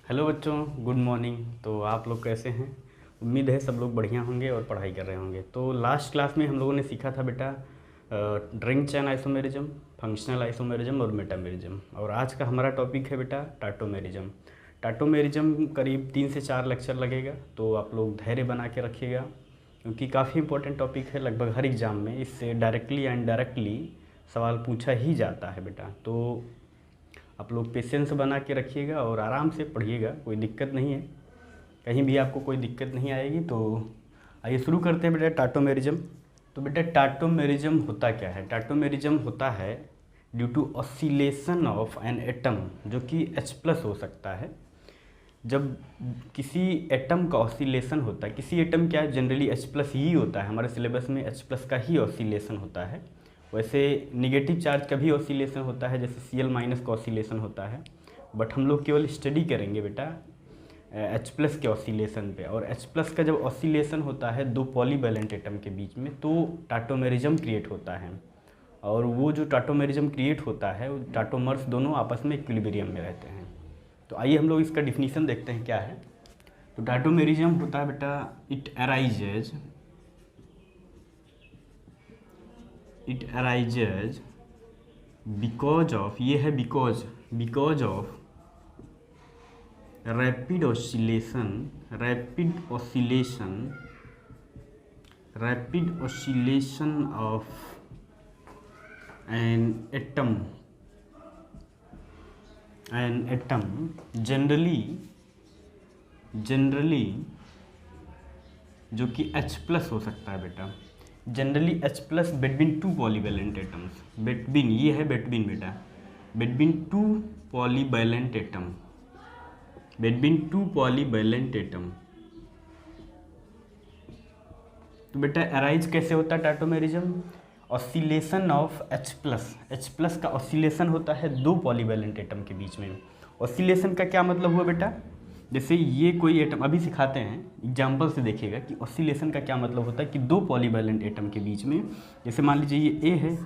Hello बच्चों, good morning. तो आप लोग कैसे हैं? उम्मीद है सब लोग बढ़िया होंगे और पढ़ाई कर रहे होंगे। तो लास्ट क्लास में हम लोगों ने सीखा था बेटा ring chain isomerism, functional isomerism और मेटामेरिज्म। और आज का हमारा टॉपिक है बेटा टाटोमेरिज्म। टाटोमेरिज्म करीब 3 से 4 लेक्चर लगेगा, तो आप लोग धैर्य बना के रखिएगा क्योंकि काफ़ी इंपॉर्टेंट टॉपिक है। लगभग हर एग्ज़ाम में इससे डायरेक्टली या इनडायरेक्टली सवाल पूछा ही जाता है बेटा। तो आप लोग पेशेंस बना के रखिएगा और आराम से पढ़िएगा, कोई दिक्कत नहीं है, कहीं भी आपको कोई दिक्कत नहीं आएगी। तो आइए शुरू करते हैं बेटा टाटोमेरिज्म। तो बेटा टाटोमेरिज्म होता क्या है? टाटोमेरिज्म होता है due to oscillation of an atom, जो कि H+ हो सकता है। जब किसी एटम का ऑसिलेशन होता है, किसी एटम क्या जनरली H+ ही होता है, हमारे सिलेबस में H+ का ही ऑसिलेशन होता है। वैसे नेगेटिव चार्ज का भी ऑसिलेशन होता है, जैसे Cl- का ऑसिलेशन होता है, बट हम लोग केवल स्टडी करेंगे बेटा H+ के ऑसिलेशन पे। और H+ का जब ऑसिलेशन होता है दो पॉलीवैलेंट एटम के बीच में, तो टाटोमेरिज्म क्रिएट होता है। और वो जो टाटोमेरिज्म क्रिएट होता है, वो टाटोमर्स दोनों आपस में इक्विलिब्रियम में रहते हैं। तो आइए हम लोग इसका डिफिनीशन देखते हैं क्या है। तो टाटोमेरिज्म होता है बेटा इट अराइजेज बिकॉज ऑफ, ये है because of rapid oscillation of an atom generally जो कि H+ हो सकता है बेटा, generally H+ between two polyvalent atoms. Between, ये है बिटवीन बेटा, बिटवीन टू पॉलीवैलेंट एटम। तो बेटा अराइज कैसे होता है टाटोमेरिज्म? ऑसिलेशन ऑफ H+ का ऑसिलेशन होता है दो पॉलीवैलेंट एटम के बीच में। ऑसिलेशन का क्या मतलब हुआ बेटा? जैसे ये कोई एटम, अभी सिखाते हैं एग्जाम्पल से देखिएगा कि ऑसिलेशन का क्या मतलब होता है कि दो पॉलीवैलेंट एटम के बीच में, जैसे मान लीजिए ये A है,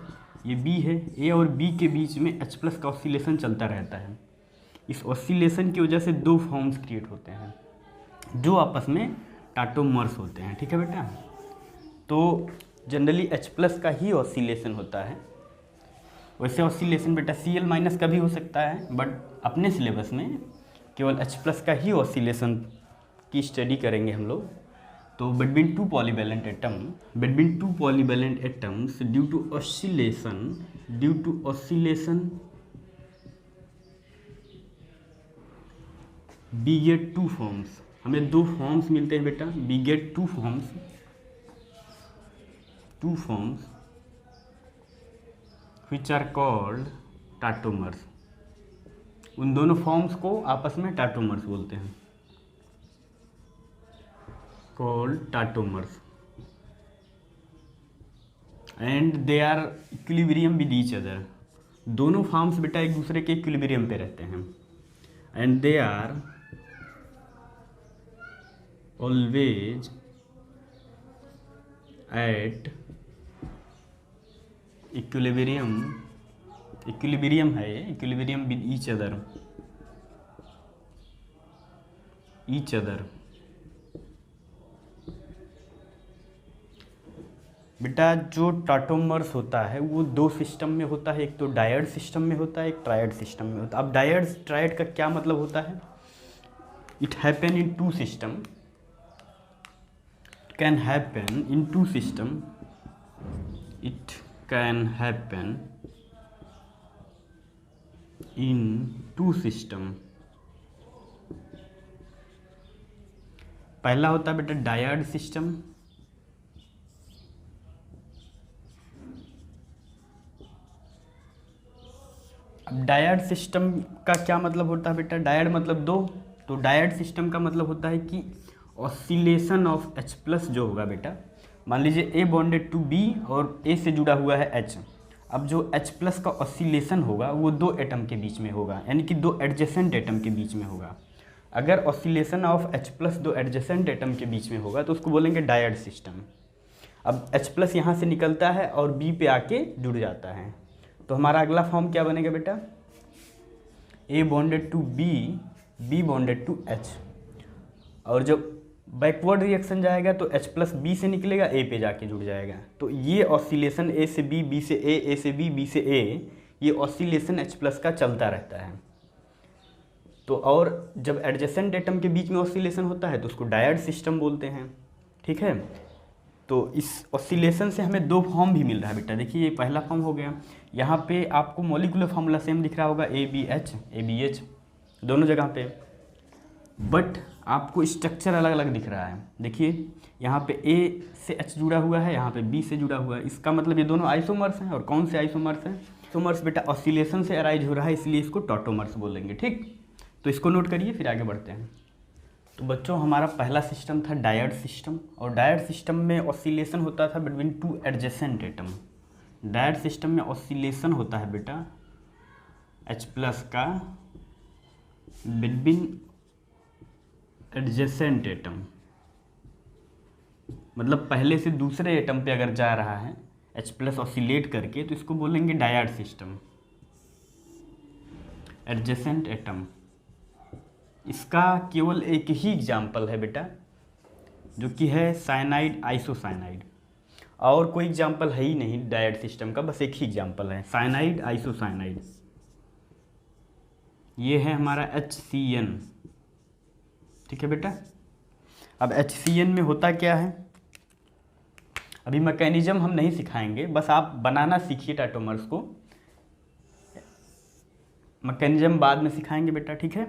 ये B है, A और B के बीच में H+ का ऑसिलेशन चलता रहता है। इस ऑसिलेशन की वजह से दो फॉर्म्स क्रिएट होते हैं जो आपस में टाटोमर्स होते हैं। ठीक है बेटा? तो जनरली H+ का ही ऑसिलेशन होता है। वैसे ऑसिलेशन बेटा Cl- का भी हो सकता है, बट अपने सिलेबस में केवल H+ का ही ऑसिलेशन की स्टडी करेंगे हम लोग। तो between two polyvalent atoms due to oscillation we get two forms. हमें दो फॉर्म्स मिलते हैं बेटा, we get two forms which are called tautomers. उन दोनों फॉर्म्स को आपस में टाटोमर्स बोलते हैं, called tautomers, and they are equilibrium with each other. दोनों फॉर्म्स बेटा एक दूसरे के इक्विलिब्रियम पे रहते हैं, and they are always at equilibrium है ये, इक्विलिब्रियम विद ईच अदर। बेटा जो टाटोमर्स होता है वो दो सिस्टम में होता है, एक तो डायड सिस्टम में होता है, एक ट्रायड सिस्टम में होता है। अब डायड ट्रायड का क्या मतलब होता है? It happen in two system, can happen in two system, it can happen in two system. पहला होता है बेटा डायड सिस्टम, अब डायड सिस्टम का क्या मतलब होता है बेटा? डायड मतलब दो, तो डायड सिस्टम का मतलब होता है कि ऑसिलेशन ऑफ H+ जो होगा बेटा, मान लीजिए A बॉन्डेड टू B और A से जुड़ा हुआ है H। अब जो H+ का ऑसिलेशन होगा वो दो एटम के बीच में होगा, यानी कि दो एडजेसेंट एटम के बीच में होगा। अगर ऑसिलेशन ऑफ H+ दो एडजेसेंट एटम के बीच में होगा तो उसको बोलेंगे डायड सिस्टम। अब H+ यहाँ से निकलता है और B पे आके जुड़ जाता है, तो हमारा अगला फॉर्म क्या बनेगा बेटा? A bonded to B B bonded to H, और जब बैकवर्ड रिएक्शन जाएगा तो H प्लस बी से निकलेगा, ए पे जाके जुड़ जाएगा। तो ये ऑसिलेशन ए से बी, बी से ए से बी, बी से ए, ये ऑसिलेशन H प्लस का चलता रहता है। तो और जब एडजेसेंट एटम के बीच में ऑसिलेशन होता है तो उसको डायड सिस्टम बोलते हैं, ठीक है। तो इस ऑसिलेशन से हमें दो फॉर्म भी मिल रहा है बेटा। देखिए ये पहला फॉर्म हो गया, यहाँ पे आपको मॉलिक्यूलर फार्मूला सेम दिख रहा होगा, ABH दोनों जगह पे, बट आपको स्ट्रक्चर अलग अलग दिख रहा है। देखिए यहाँ पे A से H जुड़ा हुआ है, यहाँ पे B से जुड़ा हुआ है। इसका मतलब ये दोनों आइसोमर्स हैं। और कौन से आइसोमर्स हैं? आइसोमर्स बेटा ऑसिलेशन से अराइज हो रहा है, इसलिए इसको टॉटोमर्स बोलेंगे, ठीक। तो इसको नोट करिए, फिर आगे बढ़ते हैं। तो बच्चों हमारा पहला सिस्टम था डायड सिस्टम, और डायड सिस्टम में ऑसिलेशन होता था between two adjacent atom. Dyad system में ऑसिलेशन होता है बेटा H प्लस का बिटवीन एडजेसेंट एटम, मतलब पहले से दूसरे एटम पे अगर जा रहा है H प्लस ऑसिलेट करके, तो इसको बोलेंगे डायड सिस्टम, एडजेसेंट एटम। इसका केवल एक ही एग्जाम्पल है बेटा, जो कि है साइनाइड आइसोसाइनाइड, और कोई एग्जाम्पल है ही नहीं डायड सिस्टम का, बस एक ही एग्जाम्पल है साइनाइड आइसोसाइनाइड। ये है हमारा HCN, ठीक है बेटा। अब HCN में होता क्या है, अभी मैकेनिज्म हम नहीं सिखाएंगे, बस आप बनाना सीखिए टाटोमर्स को, मैकेनिज्म बाद में सिखाएंगे बेटा, ठीक है।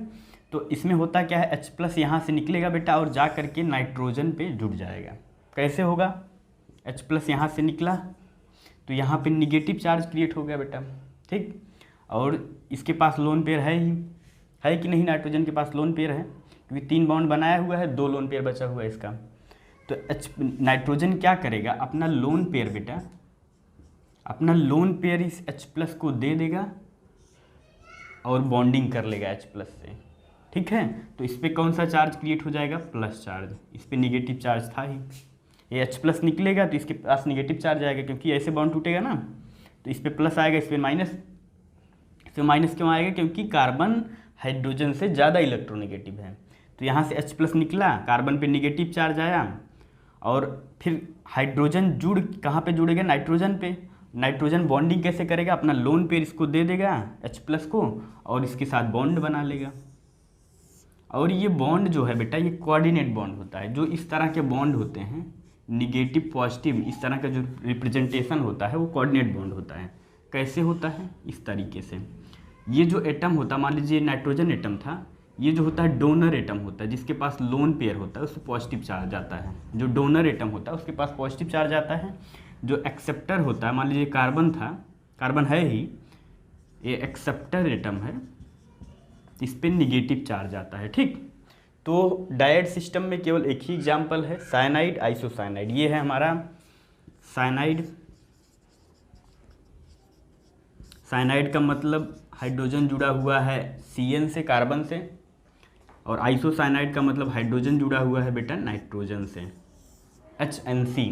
तो इसमें होता क्या है, H प्लस यहाँ से निकलेगा बेटा और जा करके नाइट्रोजन पे जुड़ जाएगा। कैसे होगा? H प्लस यहाँ से निकला तो यहाँ पे निगेटिव चार्ज क्रिएट हो गया बेटा, ठीक। और इसके पास लोन पेयर है कि नहीं? नाइट्रोजन के पास लोन पेयर है, क्योंकि 3 बॉन्ड बनाया हुआ है, 2 लोन पेयर बचा हुआ है इसका। तो नाइट्रोजन क्या करेगा, अपना लोन पेयर बेटा, अपना लोन पेयर इस H प्लस को दे देगा और बॉन्डिंग कर लेगा H प्लस से, ठीक है। तो इस पर कौन सा चार्ज क्रिएट हो जाएगा? Plus charge. इस पर निगेटिव चार्ज था ही, ये H प्लस निकलेगा तो इसके पास निगेटिव चार्ज आएगा, क्योंकि ऐसे बॉन्ड टूटेगा ना, तो इस पर प्लस आएगा, इस पर माइनस। इस पर माइनस क्यों आएगा? क्योंकि कार्बन हाइड्रोजन से ज़्यादा इलेक्ट्रोनेगेटिव है। तो यहाँ से H प्लस निकला, कार्बन पे निगेटिव चार्ज आया, और फिर हाइड्रोजन जुड़ कहाँ पे जुड़ेगा? नाइट्रोजन पे। नाइट्रोजन बॉन्डिंग कैसे करेगा? अपना लोन पेयर इसको दे देगा H प्लस को, और इसके साथ बॉन्ड बना लेगा। और ये बॉन्ड जो है बेटा, ये कोऑर्डिनेट बॉन्ड होता है। जो इस तरह के बॉन्ड होते हैं, निगेटिव पॉजिटिव, इस तरह का जो रिप्रेजेंटेशन होता है वो कोऑर्डिनेट बॉन्ड होता है। कैसे होता है? इस तरीके से। ये जो एटम होता है, मान लीजिए नाइट्रोजन एटम था, ये जो होता है डोनर एटम होता है, जिसके पास लोन पेयर होता है उससे पॉजिटिव चार्ज आता है। जो डोनर एटम होता है उसके पास पॉजिटिव चार्ज आता है। जो एक्सेप्टर होता है, मान लीजिए कार्बन था, कार्बन है ही, ये एक्सेप्टर एटम है, इस पर निगेटिव चार्ज आता है, ठीक। तो डायड सिस्टम में केवल एक ही एग्जाम्पल है, साइनाइड आइसोसाइनाइड। ये है हमारा साइनाइड। साइनाइड का मतलब हाइड्रोजन जुड़ा हुआ है Cn से, कार्बन से, और आइसोसाइनाइड का मतलब हाइड्रोजन जुड़ा हुआ है बेटा नाइट्रोजन से, HNC,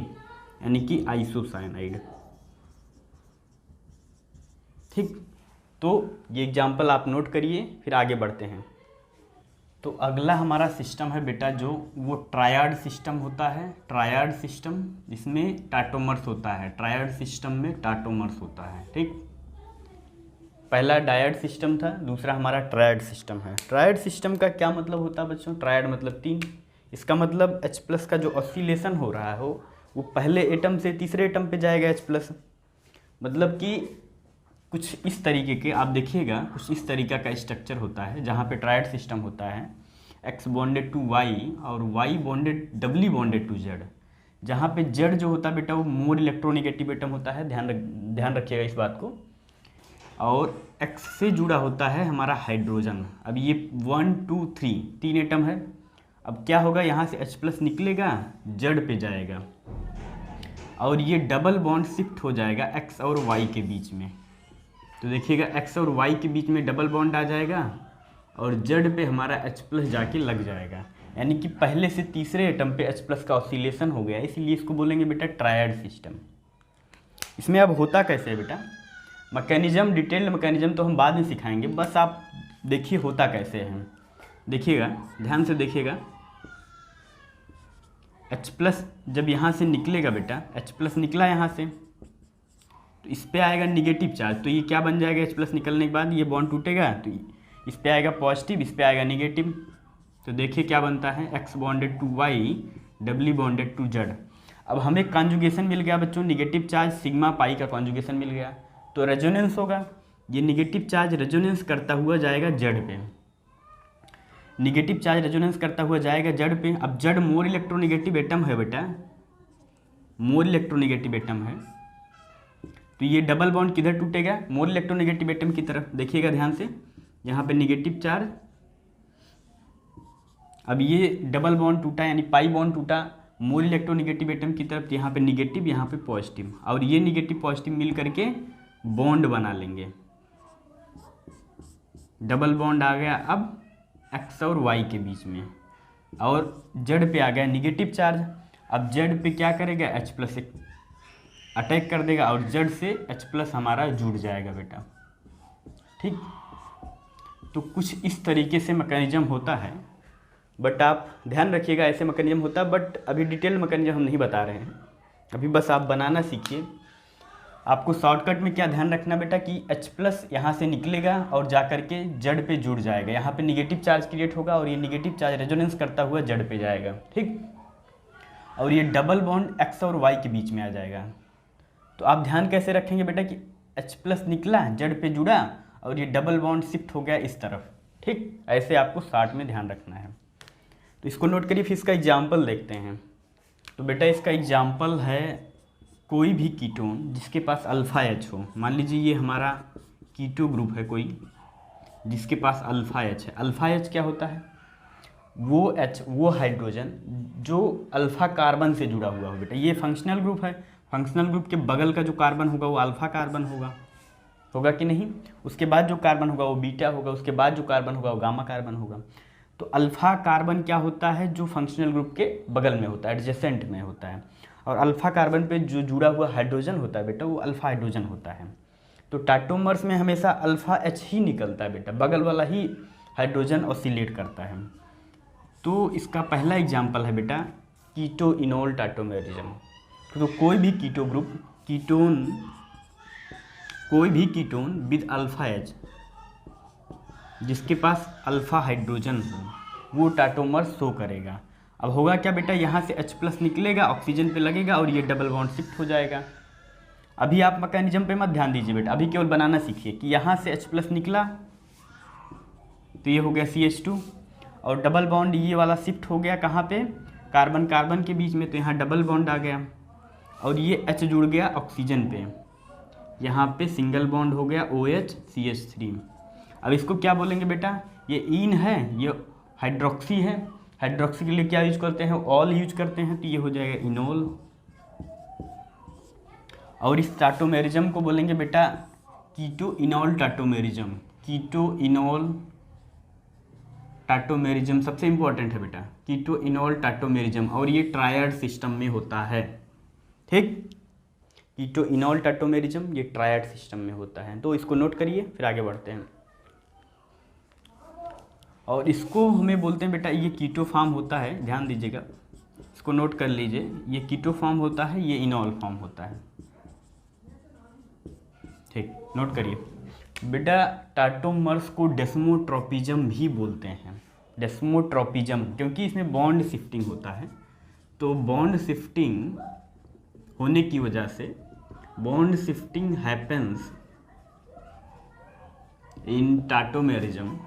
यानी कि आइसोसाइनाइड, ठीक। तो ये एग्जाम्पल आप नोट करिए, फिर आगे बढ़ते हैं। तो अगला हमारा सिस्टम है बेटा जो वो ट्रायड सिस्टम होता है। ट्रायड सिस्टम, जिसमें टाटोमर्स होता है। ट्रायड सिस्टम में टाटोमर्स होता है, ठीक। पहला डायड सिस्टम था, दूसरा हमारा ट्रायड सिस्टम है। ट्रायड सिस्टम का क्या मतलब होता है बच्चों? ट्रायड मतलब 3। इसका मतलब H प्लस का जो ऑसिलेशन हो रहा हो वो पहले एटम से तीसरे एटम पे जाएगा H प्लस। मतलब कि कुछ इस तरीके के, आप देखिएगा कुछ इस तरीका का स्ट्रक्चर होता है जहाँ पे ट्रायड सिस्टम होता है, X बॉन्डेड टू Y और Y bonded doubly bonded to Z। जहाँ पे Z जो होता है बेटा वो मोर इलेक्ट्रोनेगेटिव एटम होता है, ध्यान रखिएगा इस बात को। और X से जुड़ा होता है हमारा हाइड्रोजन। अब ये 1 2 3 एटम है। अब क्या होगा, यहाँ से H प्लस निकलेगा, Z पे जाएगा, और ये डबल बॉन्ड शिफ्ट हो जाएगा X और Y के बीच में। तो देखिएगा X और Y के बीच में डबल बॉन्ड आ जाएगा, और Z पे हमारा H प्लस जाके लग जाएगा। यानी कि पहले से तीसरे एटम पे H प्लस का ऑसिलेशन हो गया, इसीलिए इसको बोलेंगे बेटा ट्रायड सिस्टम। इसमें अब होता कैसे है बेटा? मैकेनिज्म, डिटेल्ड मैकेनिज्म तो हम बाद में सिखाएंगे, बस आप देखिए होता कैसे है। देखिएगा, ध्यान से देखिएगा, H+ जब यहाँ से निकलेगा बेटा, H+ निकला यहाँ से, तो इस पे आएगा निगेटिव चार्ज, तो ये क्या बन जाएगा, H+ निकलने के बाद ये बॉन्ड टूटेगा तो इस पे आएगा पॉजिटिव, इस पे आएगा निगेटिव। तो देखिए क्या बनता है, X bonded to Y, W bonded to Z। अब हमें कॉन्जुगेशन मिल गया बच्चों, निगेटिव चार्ज सिग्मा पाई का कॉन्जुगेशन मिल गया, तो रेजोनेंस होगा, ये निगेटिव चार्ज रेजोनेंस करता हुआ जाएगा Z पे, निगेटिव चार्ज रेजोनेंस करता हुआ जाएगा Z पे। अब Z मोर इलेक्ट्रोनिगेटिव एटम है बेटा, मोर इलेक्ट्रोनिगेटिव एटम है, तो ये डबल बॉन्ड किधर टूटेगा, मोर इलेक्ट्रोनिगेटिव एटम की तरफ। देखिएगा ध्यान से, यहाँ पे निगेटिव चार्ज, अब ये डबल बॉन्ड टूटा यानी पाई बॉन्ड टूटा मोर इलेक्ट्रोनिगेटिव एटम की तरफ, यहाँ पे निगेटिव, यहाँ पे पॉजिटिव, और ये निगेटिव पॉजिटिव मिल करके बॉन्ड बना लेंगे, डबल बॉन्ड आ गया अब X और Y के बीच में, और Z पे आ गया निगेटिव चार्ज। अब Z पे क्या करेगा, H+ से अटैक कर देगा और Z से H+ हमारा जुड़ जाएगा बेटा, ठीक। तो कुछ इस तरीके से मैकेनिज्म होता है, बट आप ध्यान रखिएगा ऐसे मैकेनिज्म होता है, बट अभी डिटेल मैकेनिज्म हम नहीं बता रहे हैं, अभी बस आप बनाना सीखिए। आपको शॉर्टकट में क्या ध्यान रखना बेटा कि H+ यहाँ से निकलेगा और जा कर के Z पे जुड़ जाएगा, यहाँ पे निगेटिव चार्ज क्रिएट होगा और ये निगेटिव चार्ज रेजोनेंस करता हुआ Z पे जाएगा, ठीक। और ये डबल बॉन्ड X और Y के बीच में आ जाएगा। तो आप ध्यान कैसे रखेंगे बेटा कि H+ निकला, Z पे जुड़ा और ये डबल बॉन्ड शिफ्ट हो गया इस तरफ, ठीक। ऐसे आपको शॉर्ट में ध्यान रखना है। तो इसको नोट करिए, फिर इसका एग्जाम्पल देखते हैं। तो बेटा इसका एग्जाम्पल है कोई भी कीटोन जिसके पास अल्फ़ा H हो। मान लीजिए ये हमारा कीटो ग्रुप है कोई जिसके पास अल्फ़ा H है। अल्फ़ा H क्या होता है, वो हाइड्रोजन जो अल्फ़ा कार्बन से जुड़ा हुआ हो बेटा, ये फंक्शनल ग्रुप है। फंक्शनल ग्रुप के बगल का जो कार्बन होगा वो अल्फ़ा कार्बन होगा कि नहीं, उसके बाद जो कार्बन होगा वो बीटा होगा, उसके बाद जो कार्बन होगा वो गामा कार्बन होगा। तो अल्फ़ा कार्बन क्या होता है, जो फंक्शनल ग्रुप के बगल में होता है, एडजेसेंट में होता है, और अल्फ़ा कार्बन पे जो जुड़ा हुआ हाइड्रोजन होता है बेटा वो अल्फ़ा हाइड्रोजन होता है। तो टाटोमर्स में हमेशा अल्फ़ा H ही निकलता है बेटा, बगल वाला ही हाइड्रोजन ऑसिलेट करता है। तो इसका पहला एग्जाम्पल है बेटा कीटो इनोल टाटोमेरिज्म। तो कोई भी कीटो ग्रुप कोई भी कीटोन विद अल्फ़ा H जिसके पास अल्फ़ा हाइड्रोजन हो वो टाटोमर शो करेगा। अब होगा क्या बेटा, यहाँ से H+ निकलेगा, ऑक्सीजन पे लगेगा और ये डबल बॉन्ड शिफ्ट हो जाएगा। अभी आप मैकेनिज्म पे मत ध्यान दीजिए बेटा, अभी केवल बनाना सीखिए कि यहाँ से H+ निकला तो ये हो गया CH2 और डबल बॉन्ड ये वाला शिफ्ट हो गया कहाँ पे, कार्बन कार्बन के बीच में, तो यहाँ डबल बॉन्ड आ गया और ये H जुड़ गया ऑक्सीजन पे, यहाँ पे सिंगल बॉन्ड हो गया OH CH3। अब इसको क्या बोलेंगे बेटा, ये इन है, ये हाइड्रोक्सी है, हाइड्रोक्सी के लिए क्या यूज करते हैं, ऑल यूज करते हैं, तो ये हो जाएगा इनोल। और इस टाटोमेरिज्म को बोलेंगे बेटा कीटो इनोल टाटोमेरिज्म। कीटो इनोल टाटोमेरिज्म सबसे इंपॉर्टेंट है बेटा, कीटो इनोल टाटोमेरिज्म, और ये ट्रायड सिस्टम में होता है, ठीक। कीटो इनोल टाटोमेरिज्म ये ट्रायड सिस्टम में होता है। तो इसको नोट करिए, फिर आगे बढ़ते हैं। और इसको हमें बोलते हैं बेटा, ये कीटो फॉर्म होता है, ध्यान दीजिएगा, इसको नोट कर लीजिए, ये कीटो फॉर्म होता है, ये इनोल फॉर्म होता है, ठीक, नोट करिए बेटा। टाटोमर्स को डेस्मोट्रोपिज्म भी बोलते हैं, डेस्मोट्रोपिज्म, क्योंकि इसमें बॉन्ड शिफ्टिंग होता है। तो बॉन्ड शिफ्टिंग होने की वजह से, bond shifting happens in tautomerism,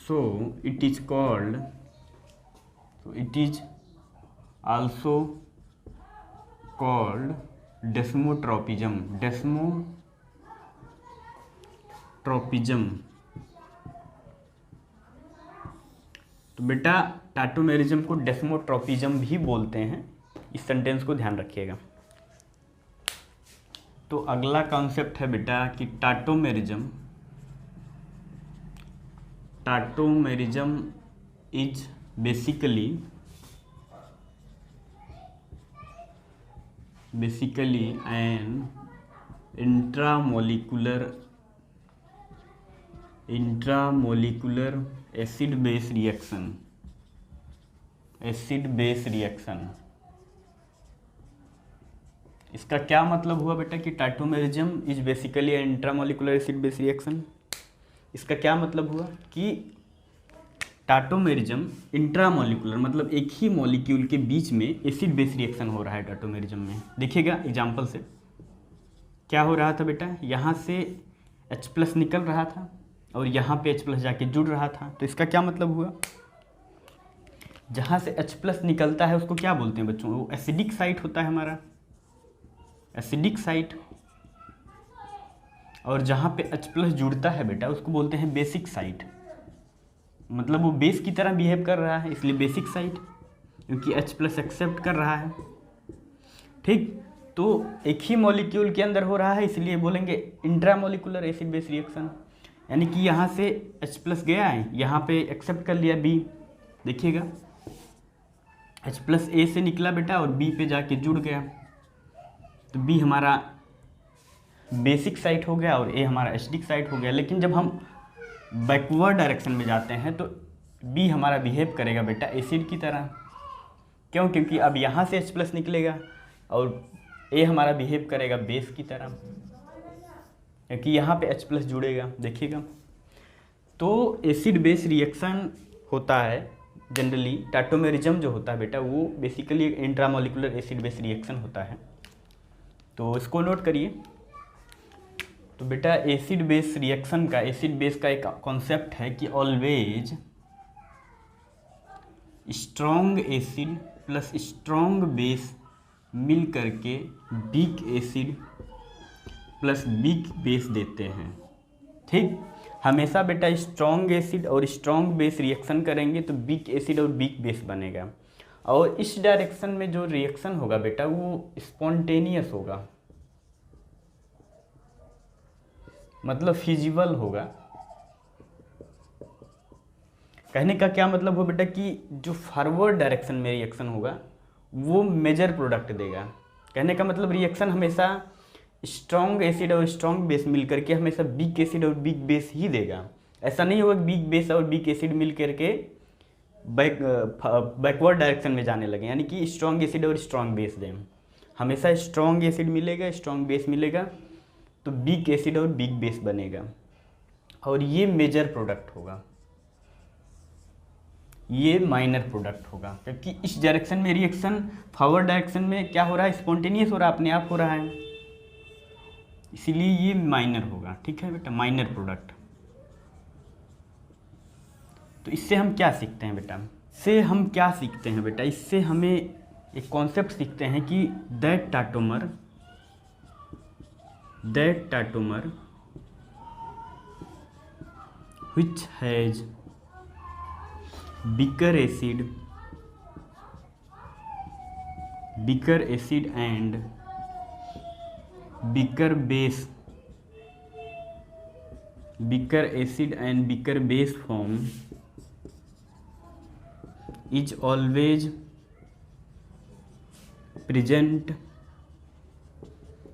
so it is called, so it is also called desmotropism, desmotropism। तो बेटा टाटोमेरिज्म को डेस्मोट्रोपिज्म भी बोलते हैं, इस सेंटेंस को ध्यान रखिएगा। तो अगला कॉन्सेप्ट है बेटा कि tautomerism is basically an intramolecular acid base reaction, acid base reaction. इसका क्या मतलब हुआ बेटा कि tautomerism is basically intramolecular acid base reaction. इसका क्या मतलब हुआ कि टाटोमेरिज्म इंट्रामोलिकुलर मतलब एक ही मॉलिक्यूल के बीच में एसिड बेस रिएक्शन हो रहा है टाटोमेरिज्म में। देखिएगा एग्जांपल से क्या हो रहा था बेटा, यहाँ से H+ निकल रहा था और यहाँ पे H+ जाके जुड़ रहा था। तो इसका क्या मतलब हुआ, जहाँ से H+ निकलता है उसको क्या बोलते हैं बच्चों, वो एसिडिक साइट होता है हमारा, एसिडिक साइट। और जहाँ पे H+ जुड़ता है बेटा उसको बोलते हैं बेसिक साइट, मतलब वो बेस की तरह बिहेव कर रहा है इसलिए बेसिक साइट, क्योंकि H+ एक्सेप्ट कर रहा है। ठीक, तो एक ही मॉलिक्यूल के अंदर हो रहा है इसलिए बोलेंगे इंट्रामोलिकुलर एसिड बेस रिएक्शन। यानी कि यहाँ से H+ गया है, यहाँ पे एक्सेप्ट कर लिया B, देखिएगा H+ A से निकला बेटा और B पे जाके जुड़ गया, तो B हमारा बेसिक साइट हो गया और A हमारा एसिडिक साइट हो गया। लेकिन जब हम बैकवर्ड डायरेक्शन में जाते हैं तो B हमारा बिहेव करेगा बेटा एसिड की तरह। क्यों, क्योंकि अब यहाँ से H+ निकलेगा और A हमारा बिहेव करेगा बेस की तरह, क्योंकि यहाँ पे H+ जुड़ेगा। देखिएगा, तो एसिड बेस रिएक्शन होता है जनरली, टाटोमेरिज्म जो होता है बेटा वो बेसिकली एक इंट्रामोलिकुलर एसिड बेस रिएक्शन होता है। तो इसको नोट करिए। तो बेटा एसिड बेस रिएक्शन का, एसिड बेस का एक कॉन्सेप्ट है कि always strong acid plus strong base मिल करके weak acid plus weak base देते हैं। ठीक, हमेशा बेटा स्ट्रॉन्ग एसिड और स्ट्रॉन्ग बेस रिएक्शन करेंगे तो वीक एसिड और वीक बेस बनेगा। और इस डायरेक्शन में जो रिएक्शन होगा बेटा वो स्पॉन्टेनियस होगा, मतलब फिजिबल होगा। कहने का क्या मतलब हो बेटा कि जो फॉरवर्ड डायरेक्शन में रिएक्शन होगा वो मेजर प्रोडक्ट देगा। कहने का मतलब रिएक्शन हमेशा स्ट्रॉन्ग एसिड और स्ट्रॉन्ग बेस मिल करके हमेशा वीक एसिड और वीक बेस ही देगा। ऐसा नहीं होगा वीक बेस और वीक एसिड मिल करके बैकवर्ड डायरेक्शन में जाने लगे, यानी कि स्ट्रॉन्ग एसिड और स्ट्रॉन्ग बेस दें। हमेशा स्ट्रॉन्ग एसिड मिलेगा, स्ट्रॉन्ग बेस मिलेगा तो वीक एसिड और वीक बेस बनेगा और ये मेजर प्रोडक्ट होगा, ये माइनर प्रोडक्ट होगा। क्योंकि इस डायरेक्शन में रिएक्शन फॉरवर्ड डायरेक्शन में क्या हो रहा है, स्पॉन्टेनियस हो रहा है, अपने आप हो रहा है, इसीलिए ये माइनर होगा। ठीक है बेटा, माइनर प्रोडक्ट। तो इससे हम क्या सीखते हैं बेटा, इससे हम क्या सीखते हैं बेटा, इससे हमें एक कॉन्सेप्ट सीखते हैं कि that टाटोमर which has weaker acid and weaker base, weaker acid and weaker base form is always present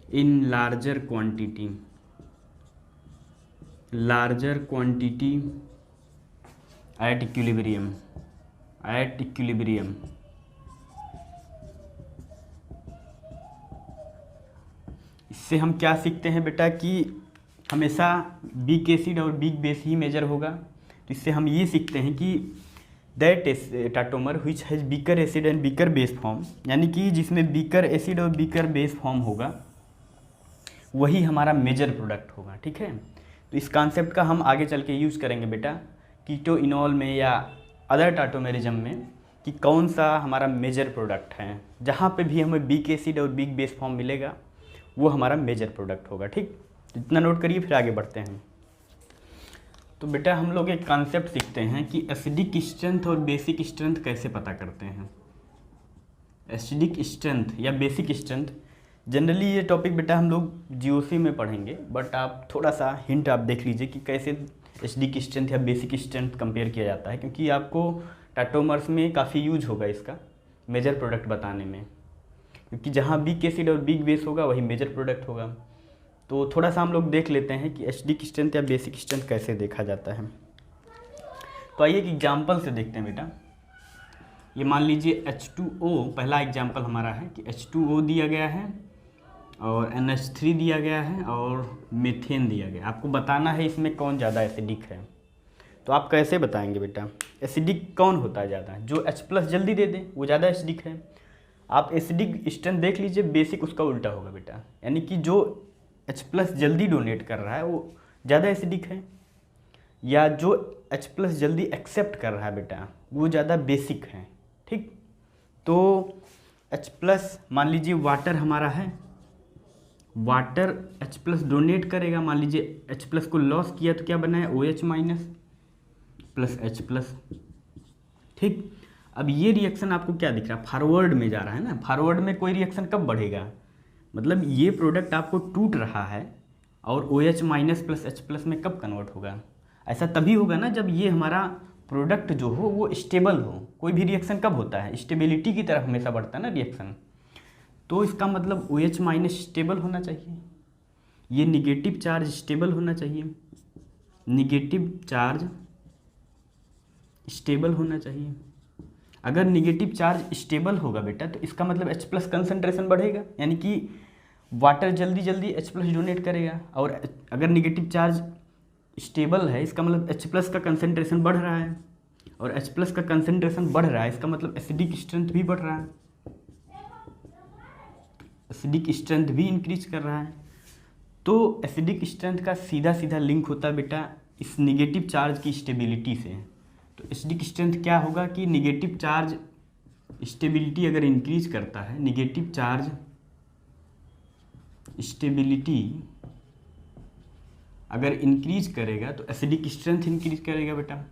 in larger quantity at equilibrium। इससे हम क्या सीखते हैं बेटा कि हमेशा वीक एसिड और वीक बेस ही मेजर होगा। तो इससे हम ये सीखते हैं कि that tautomer which has weaker acid and weaker base form, यानी कि जिसमें वीकर एसिड और वीकर बेस फॉर्म होगा वही हमारा मेजर प्रोडक्ट होगा। ठीक है, तो इस कॉन्सेप्ट का हम आगे चल के यूज़ करेंगे बेटा कीटो इनॉल में या अदर टाटोमेरिज्म में कि कौन सा हमारा मेजर प्रोडक्ट है। जहाँ पे भी हमें वीक एसिड और वीक बेस फॉर्म मिलेगा वो हमारा मेजर प्रोडक्ट होगा। ठीक, इतना नोट करिए, फिर आगे बढ़ते हैं। तो बेटा हम लोग एक कॉन्सेप्ट सीखते हैं कि एसिडिक स्ट्रेंथ और बेसिक स्ट्रेंथ कैसे पता करते हैं। एसिडिक स्ट्रेंथ या बेसिक स्ट्रेंथ, जनरली ये टॉपिक बेटा हम लोग जीओसी में पढ़ेंगे, बट आप थोड़ा सा हिंट आप देख लीजिए कि कैसे एसिडिक स्ट्रेंथ या बेसिक स्ट्रेंथ कंपेयर किया जाता है, क्योंकि आपको टाटोमर्स में काफ़ी यूज होगा इसका मेजर प्रोडक्ट बताने में, क्योंकि जहाँ वीक एसिड और वीक बेस होगा वही मेजर प्रोडक्ट होगा। तो थोड़ा सा हम लोग देख लेते हैं कि एसिडिक स्ट्रेंथ या बेसिक स्ट्रेंथ कैसे देखा जाता है। तो आइए एक एग्जाम्पल से देखते हैं बेटा। ये मान लीजिए H2O पहला एग्जाम्पल हमारा है कि H2O दिया गया है और NH3 दिया गया है और मीथेन दिया गया है। आपको बताना है इसमें कौन ज़्यादा एसिडिक है। तो आप कैसे बताएंगे बेटा? एसिडिक कौन होता है ज़्यादा? जो H+ जल्दी दे दे वो ज़्यादा एसिडिक है। आप एसिडिक स्ट्रेंथ देख लीजिए, बेसिक उसका उल्टा होगा बेटा, यानी कि जो H+ जल्दी डोनेट कर रहा है वो ज़्यादा एसिडिक है, या जो H+ जल्दी एक्सेप्ट कर रहा है बेटा वो ज़्यादा बेसिक है। ठीक, तो H+ मान लीजिए वाटर हमारा है, वाटर H+ डोनेट करेगा, मान लीजिए H+ को लॉस किया तो क्या बना है OH- प्लस H+। ठीक, अब ये रिएक्शन आपको क्या दिख रहा है? फॉरवर्ड में जा रहा है ना। फॉरवर्ड में कोई रिएक्शन कब बढ़ेगा? मतलब ये प्रोडक्ट आपको टूट रहा है और OH- प्लस H+ में कब कन्वर्ट होगा? ऐसा तभी होगा ना जब ये हमारा प्रोडक्ट जो हो वो स्टेबल हो। कोई भी रिएक्शन कब होता है? स्टेबिलिटी की तरफ हमेशा बढ़ता है ना रिएक्शन। तो इसका मतलब OH- स्टेबल होना चाहिए, ये निगेटिव चार्ज स्टेबल होना चाहिए, निगेटिव चार्ज स्टेबल होना चाहिए। अगर निगेटिव चार्ज स्टेबल होगा बेटा तो इसका मतलब H+ कंसंट्रेशन बढ़ेगा, यानी कि वाटर जल्दी जल्दी H+ डोनेट करेगा। और अगर निगेटिव चार्ज स्टेबल है इसका मतलब H+ का कंसंट्रेशन बढ़ रहा है, और H+ का कंसंट्रेशन बढ़ रहा है इसका मतलब एसिडिक स्ट्रेंथ भी बढ़ रहा है, एसिडिक स्ट्रेंथ भी इंक्रीज कर रहा है। तो एसिडिक स्ट्रेंथ का सीधा सीधा लिंक होता है बेटा इस निगेटिव चार्ज की स्टेबिलिटी से। तो एसिडिक स्ट्रेंथ क्या होगा कि निगेटिव चार्ज स्टेबिलिटी अगर इंक्रीज करता है, निगेटिव चार्ज स्टेबिलिटी अगर इंक्रीज करेगा तो एसिडिक स्ट्रेंथ इंक्रीज करेगा बेटा,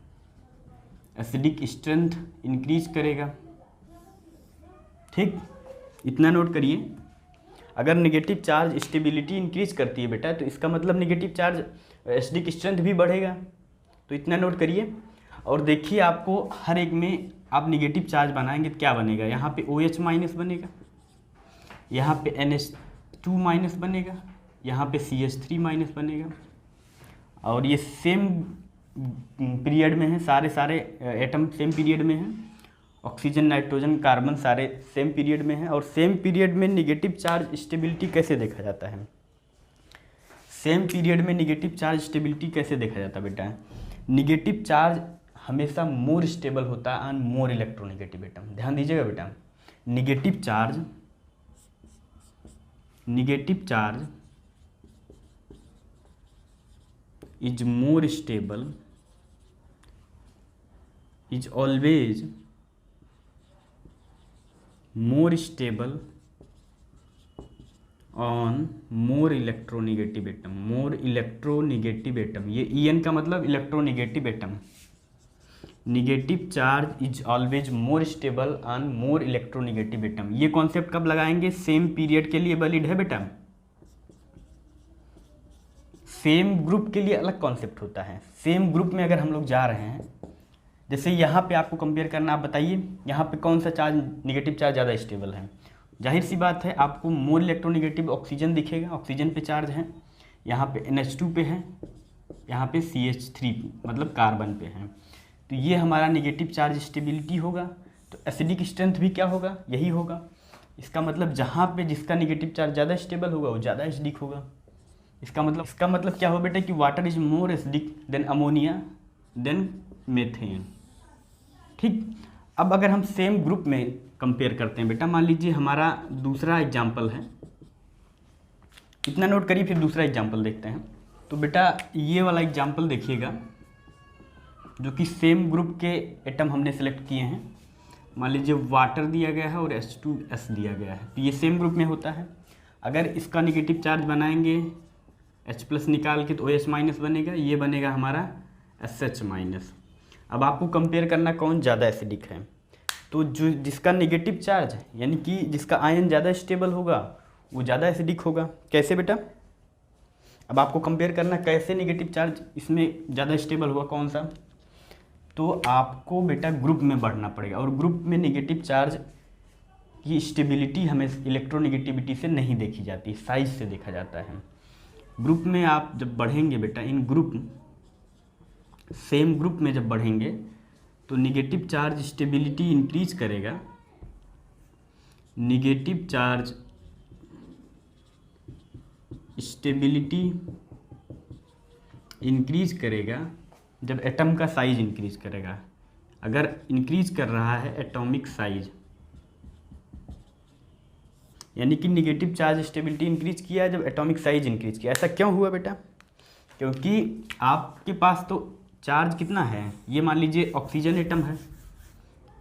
एसिडिक स्ट्रेंथ इंक्रीज करेगा। ठीक, इतना नोट करिए। अगर नेगेटिव चार्ज स्टेबिलिटी इंक्रीज करती है बेटा तो इसका मतलब नेगेटिव चार्ज एसिडिक स्ट्रेंथ भी बढ़ेगा। तो इतना नोट करिए। और देखिए आपको हर एक में आप निगेटिव चार्ज बनाएंगे तो क्या बनेगा? यहाँ पे OH- बनेगा, यहाँ पे NH2- बनेगा, यहाँ पे CH3- बनेगा। और ये सेम पीरियड में है, सारे एटम सेम पीरियड में हैं। ऑक्सीजन, नाइट्रोजन, कार्बन सारे सेम पीरियड में हैं। और सेम पीरियड में निगेटिव चार्ज स्टेबिलिटी कैसे देखा जाता है? सेम पीरियड में निगेटिव चार्ज स्टेबिलिटी कैसे देखा जाता है बेटा? निगेटिव चार्ज हमेशा मोर स्टेबल होता है एंड मोर इलेक्ट्रोनिगेटिव एटम। ध्यान दीजिएगा बेटा, negative charge is more stable, is always more stable on more electronegative atom, more electronegative atom. ये EN का मतलब electronegative atom. Negative charge is always more stable on more electronegative atom. ये concept कब लगाएंगे? Same period के लिए valid है बेटा। सेम ग्रुप के लिए अलग कॉन्सेप्ट होता है। सेम ग्रुप में अगर हम लोग जा रहे हैं, जैसे यहाँ पे आपको कंपेयर करना, आप बताइए यहाँ पे कौन सा चार्ज निगेटिव चार्ज ज़्यादा स्टेबल है? जाहिर सी बात है आपको मोर इलेक्ट्रोनिगेटिव ऑक्सीजन दिखेगा, ऑक्सीजन पे चार्ज है, यहाँ पे NH2 पे है, यहाँ पे CH3 मतलब कार्बन पे है। तो ये हमारा निगेटिव चार्ज स्टेबिलिटी होगा। तो एसिडिक स्ट्रेंथ भी क्या होगा? यही होगा। इसका मतलब जहाँ पे जिसका निगेटिव चार्ज ज़्यादा स्टेबल होगा वो ज़्यादा एसिडिक होगा। इसका मतलब क्या हो बेटा कि water is more acidic than ammonia than methane. ठीक, अब अगर हम सेम ग्रुप में कंपेयर करते हैं बेटा, मान लीजिए हमारा दूसरा एग्जाम्पल है, इतना नोट करिए, फिर दूसरा एग्जाम्पल देखते हैं। तो बेटा ये वाला एग्जाम्पल देखिएगा जो कि सेम ग्रुप के एटम हमने सेलेक्ट किए हैं। मान लीजिए वाटर दिया गया है और H2S दिया गया है, तो ये सेम ग्रुप में होता है। अगर इसका निगेटिव चार्ज बनाएंगे H+ निकाल के तो OH- बनेगा, ये बनेगा हमारा SH-। अब आपको कंपेयर करना कौन ज़्यादा एसिडिक है। तो जो जिसका नेगेटिव चार्ज है यानी कि जिसका आयन ज़्यादा स्टेबल होगा वो ज़्यादा एसिडिक होगा। कैसे बेटा? अब आपको कंपेयर करना कैसे निगेटिव चार्ज इसमें ज़्यादा स्टेबल होगा, कौन सा। तो आपको बेटा ग्रुप में बढ़ना पड़ेगा, और ग्रुप में नेगेटिव चार्ज की स्टेबिलिटी हमें इलेक्ट्रोनिगेटिविटी से नहीं देखी जाती, साइज से देखा जाता है। ग्रुप में आप जब बढ़ेंगे बेटा, इन ग्रुप सेम ग्रुप में जब बढ़ेंगे तो निगेटिव चार्ज स्टेबिलिटी इंक्रीज करेगा, निगेटिव चार्ज स्टेबिलिटी इंक्रीज करेगा जब एटम का साइज इंक्रीज करेगा। अगर इंक्रीज कर रहा है एटॉमिक साइज, यानी कि निगेटिव चार्ज स्टेबिलिटी इंक्रीज किया जब एटॉमिक साइज इंक्रीज किया। ऐसा क्यों हुआ बेटा? क्योंकि आपके पास तो चार्ज कितना है, ये मान लीजिए ऑक्सीजन एटम है,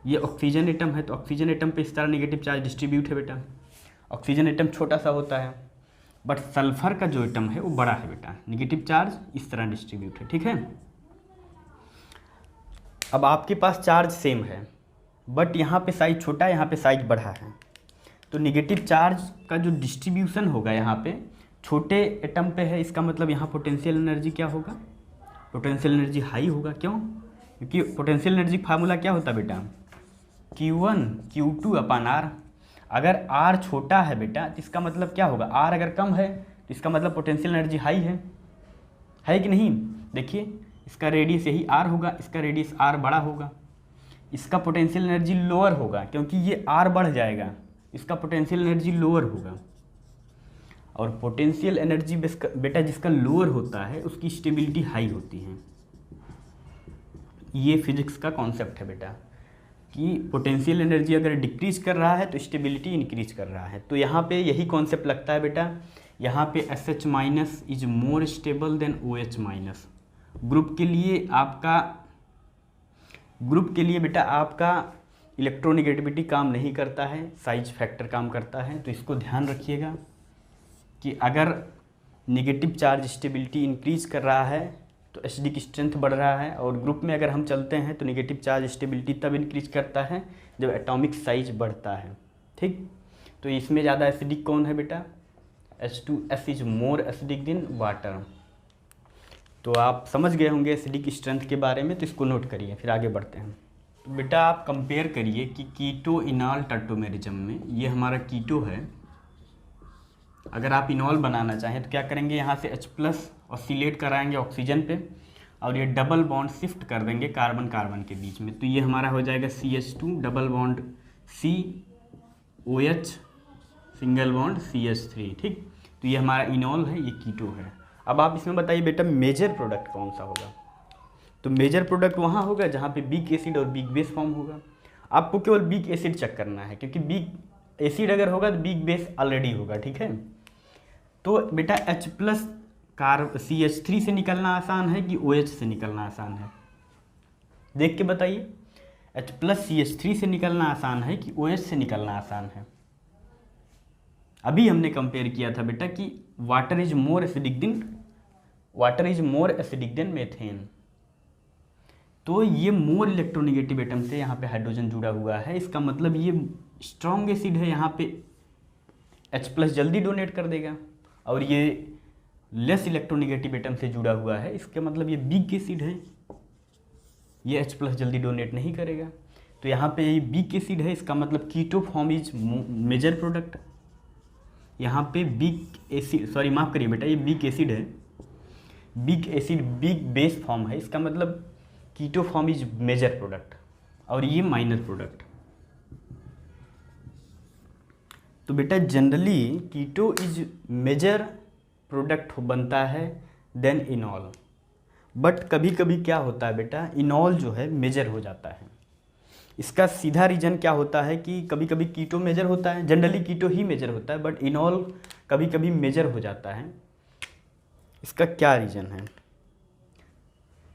ये ऑक्सीजन एटम है, तो ऑक्सीजन एटम पे इस तरह नेगेटिव चार्ज डिस्ट्रीब्यूट है बेटा। ऑक्सीजन एटम छोटा सा होता है, बट सल्फर का जो एटम है वो बड़ा है बेटा, नेगेटिव चार्ज इस तरह डिस्ट्रीब्यूट है, ठीक है। अब आपके पास चार्ज सेम है, बट यहाँ पे साइज छोटा है, यहाँ पे साइज बड़ा है, तो नेगेटिव चार्ज का जो डिस्ट्रीब्यूशन होगा यहाँ पे छोटे एटम पे है, इसका मतलब यहाँ पोटेंशियल एनर्जी क्या होगा, पोटेंशियल एनर्जी हाई होगा। क्यों? क्योंकि पोटेंशियल एनर्जी फार्मूला क्या होता है बेटा, Q1 Q2 अपान R। अगर R छोटा है बेटा तो इसका मतलब क्या होगा, R अगर कम है तो इसका मतलब पोटेंशियल एनर्जी हाई है कि नहीं? देखिए इसका रेडियस यही R होगा, इसका रेडियस R बड़ा होगा, इसका पोटेंशियल एनर्जी लोअर होगा, क्योंकि ये R बढ़ जाएगा, इसका पोटेंशियल एनर्जी लोअर होगा। और पोटेंशियल एनर्जी बेटा जिसका लोअर होता है उसकी स्टेबिलिटी हाई होती है। ये फिजिक्स का कॉन्सेप्ट है बेटा कि पोटेंशियल एनर्जी अगर डिक्रीज कर रहा है तो स्टेबिलिटी इंक्रीज कर रहा है। तो यहाँ पे यही कॉन्सेप्ट लगता है बेटा, यहाँ पे SH minus is more stable then OH minus. Group के लिए बेटा आपका इलेक्ट्रोनेगेटिविटी काम नहीं करता है, साइज फैक्टर काम करता है। तो इसको ध्यान रखिएगा कि अगर नेगेटिव चार्ज स्टेबिलिटी इंक्रीज कर रहा है तो एसिडिक स्ट्रेंथ बढ़ रहा है, और ग्रुप में अगर हम चलते हैं तो नेगेटिव चार्ज स्टेबिलिटी तब इंक्रीज करता है जब एटॉमिक साइज बढ़ता है, ठीक। तो इसमें ज़्यादा एसिडिक कौन है बेटा, H2S is more acidic then water. तो आप समझ गए होंगे एसिडिक स्ट्रेंथ के बारे में, तो इसको नोट करिए, फिर आगे बढ़ते हैं। तो बेटा आप कंपेयर करिए कि कीटो इनॉल टर्टोमेरिज्म में ये हमारा कीटो है, अगर आप इनॉल बनाना चाहें तो क्या करेंगे, यहाँ से H+ ऑक्सीलेट कराएंगे ऑक्सीजन पे, और ये डबल बॉन्ड शिफ्ट कर देंगे कार्बन कार्बन के बीच में, तो ये हमारा हो जाएगा CH2 double bond COH single bond CH3, ठीक। तो ये हमारा इनॉल है, ये कीटो है। अब आप इसमें बताइए बेटा मेजर प्रोडक्ट कौन सा होगा, तो मेजर प्रोडक्ट वहाँ होगा जहाँ पे वीक एसिड और वीक बेस फॉर्म होगा। आपको केवल वीक एसिड चेक करना है, क्योंकि वीक एसिड अगर होगा तो वीक बेस ऑलरेडी होगा, ठीक है। तो बेटा H+ CH3 से निकलना आसान है कि OH से निकलना आसान है, देख के बताइए। H+ CH3 से निकलना आसान है कि OH से निकलना आसान है? अभी हमने कंपेयर किया था बेटा कि water is more acidic then methane. तो ये मोर इलेक्ट्रोनेगेटिव एटम से यहाँ पे हाइड्रोजन जुड़ा हुआ है, इसका मतलब ये स्ट्रॉन्ग एसिड है, यहाँ पे H+ जल्दी डोनेट कर देगा, और ये लेस इलेक्ट्रोनेगेटिव एटम से जुड़ा हुआ है, इसका मतलब ये वीक एसिड है, ये H+ जल्दी डोनेट नहीं करेगा। तो यहाँ पे ये वीक एसिड है, इसका मतलब keto form is major product. यहाँ पे वीक एसिड, सॉरी माफ़ करिए बेटा, ये वीक एसिड है, weak acid weak base form है, इसका मतलब keto form is major product, और ये माइनर प्रोडक्ट। तो बेटा generally keto is major product बनता है देन इनॉल, बट कभी कभी क्या होता है बेटा, इनॉल जो है मेजर हो जाता है। इसका सीधा रीज़न क्या होता है कि कभी कभी कीटो मेजर होता है, जनरली कीटो ही मेजर होता है, बट इनॉल कभी कभी मेजर हो जाता है। इसका क्या रीज़न है?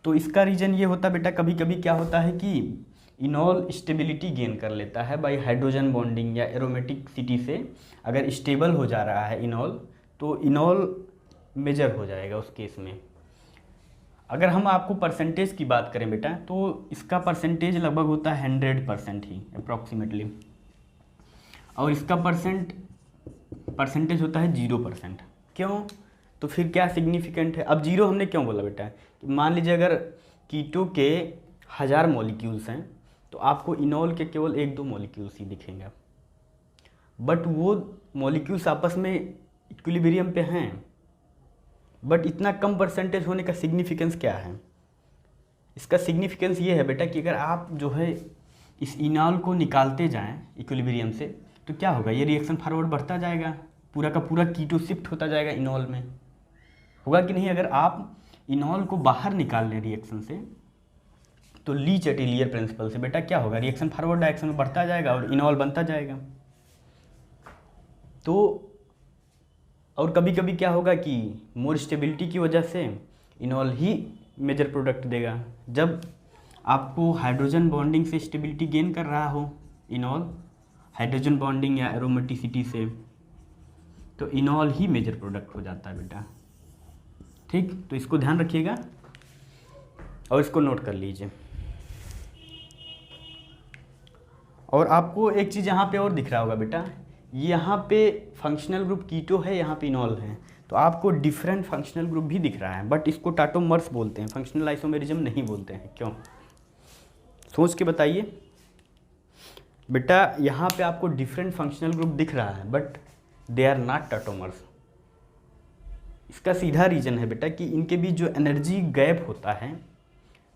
तो इसका रीज़न ये होता है बेटा, कभी कभी क्या होता है कि इनॉल स्टेबिलिटी गेन कर लेता है बाय हाइड्रोजन बॉन्डिंग या एरोमेटिसिटी से। अगर स्टेबल हो जा रहा है इनॉल तो इनॉल मेजर हो जाएगा उस केस में। अगर हम आपको परसेंटेज की बात करें बेटा, तो इसका परसेंटेज लगभग होता है 100% ही अप्रॉक्सीमेटली, और इसका परसेंटेज होता है 0%। क्यों? तो फिर क्या सिग्निफिकेंट है? अब 0 हमने क्यों बोला बेटा, मान लीजिए अगर कीटो के 1000 मॉलिक्यूल्स हैं तो आपको इनॉल के केवल 1-2 मॉलिक्यूल्स ही दिखेंगे, बट वो मॉलिक्यूल्स आपस में इक्विलिब्रियम पे हैं, बट इतना कम परसेंटेज होने का सिग्निफिकेंस क्या है? इसका सिग्निफिकेंस ये है बेटा कि अगर आप जो है इस इनॉल को निकालते जाएं इक्विलिब्रियम से तो क्या होगा, ये रिएक्शन फॉरवर्ड बढ़ता जाएगा, पूरा का पूरा कीटो शिफ्ट होता जाएगा इनॉल में, होगा कि नहीं? अगर आप इनॉल को बाहर निकाल लें रिएक्शन से तो ली चैटेलियर प्रिंसिपल से बेटा क्या होगा, रिएक्शन फॉरवर्ड डायरेक्शन में बढ़ता जाएगा और इनॉल बनता जाएगा। तो और कभी कभी क्या होगा कि मोर स्टेबिलिटी की वजह से इनॉल ही मेजर प्रोडक्ट देगा। जब आपको हाइड्रोजन बॉन्डिंग से स्टेबिलिटी गेन कर रहा हो इनॉल, हाइड्रोजन बॉन्डिंग या एरोमेटिसिटी से, तो इनॉल ही मेजर प्रोडक्ट हो जाता है बेटा। ठीक, तो इसको ध्यान रखिएगा और इसको नोट कर लीजिए। और आपको एक चीज़ यहाँ पे और दिख रहा होगा बेटा, यहाँ पे फंक्शनल ग्रुप कीटो है, यहाँ पे इनॉल है, तो आपको डिफरेंट फंक्शनल ग्रुप भी दिख रहा है, बट इसको टाटोमर्स बोलते हैं, फंक्शनल आइसोमेरिज्म नहीं बोलते हैं। क्यों? सोच के बताइए बेटा। यहाँ पे आपको डिफरेंट फंक्शनल ग्रुप दिख रहा है बट दे आर नॉट टाटोमर्स। इसका सीधा रीज़न है बेटा कि इनके बीच जो एनर्जी गैप होता है,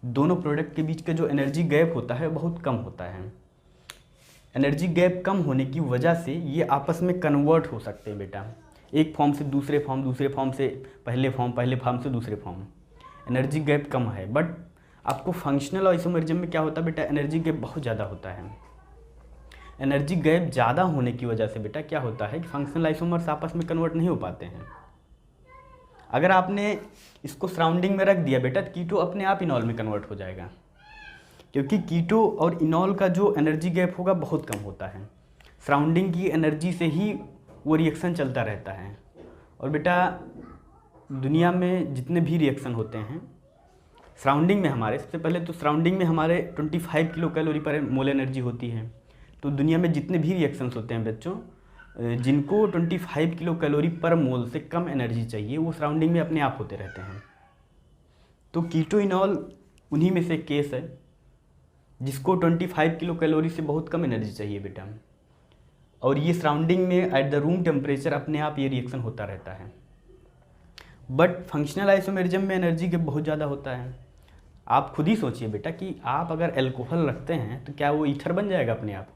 दोनों प्रोडक्ट के बीच का जो एनर्जी गैप होता है बहुत कम होता है। एनर्जी गैप कम होने की वजह से ये आपस में कन्वर्ट हो सकते हैं बेटा, एक फॉर्म से दूसरे फॉर्म, दूसरे फॉर्म से पहले फॉर्म, पहले फॉर्म से दूसरे फॉर्म। एनर्जी गैप कम है, बट आपको फंक्शनल आइसोमेरिज्म में क्या होता है बेटा, एनर्जी गैप बहुत ज़्यादा होता है। एनर्जी गैप ज़्यादा होने की वजह से बेटा क्या होता है कि फंक्शनल आइसोमर्स आपस में कन्वर्ट नहीं हो पाते हैं। अगर आपने इसको सराउंडिंग में रख दिया बेटा तो कीटो अपने आप इनॉल में कन्वर्ट हो जाएगा, क्योंकि कीटो और इनॉल का जो एनर्जी गैप होगा बहुत कम होता है। सराउंडिंग की एनर्जी से ही वो रिएक्शन चलता रहता है। और बेटा दुनिया में जितने भी रिएक्शन होते हैं सराउंडिंग में हमारे, सबसे पहले तो सराउंडिंग में हमारे 25 किलो कैलोरी पर मोल एनर्जी होती है। तो दुनिया में जितने भी रिएक्शंस होते हैं बच्चों, जिनको 25 किलो कैलोरी पर मोल से कम एनर्जी चाहिए, वो सराउंडिंग में अपने आप होते रहते हैं। तो कीटो इनॉल उन्हीं में से केस है जिसको 25 किलो कैलोरी से बहुत कम एनर्जी चाहिए बेटा, और ये सराउंडिंग में एट द रूम टेम्परेचर अपने आप ये रिएक्शन होता रहता है। बट फंक्शनल आइसोमेरिज्म में एनर्जी गैप बहुत ज़्यादा होता है। आप खुद ही सोचिए बेटा कि आप अगर अल्कोहल रखते हैं तो क्या वो ईथर बन जाएगा अपने आप,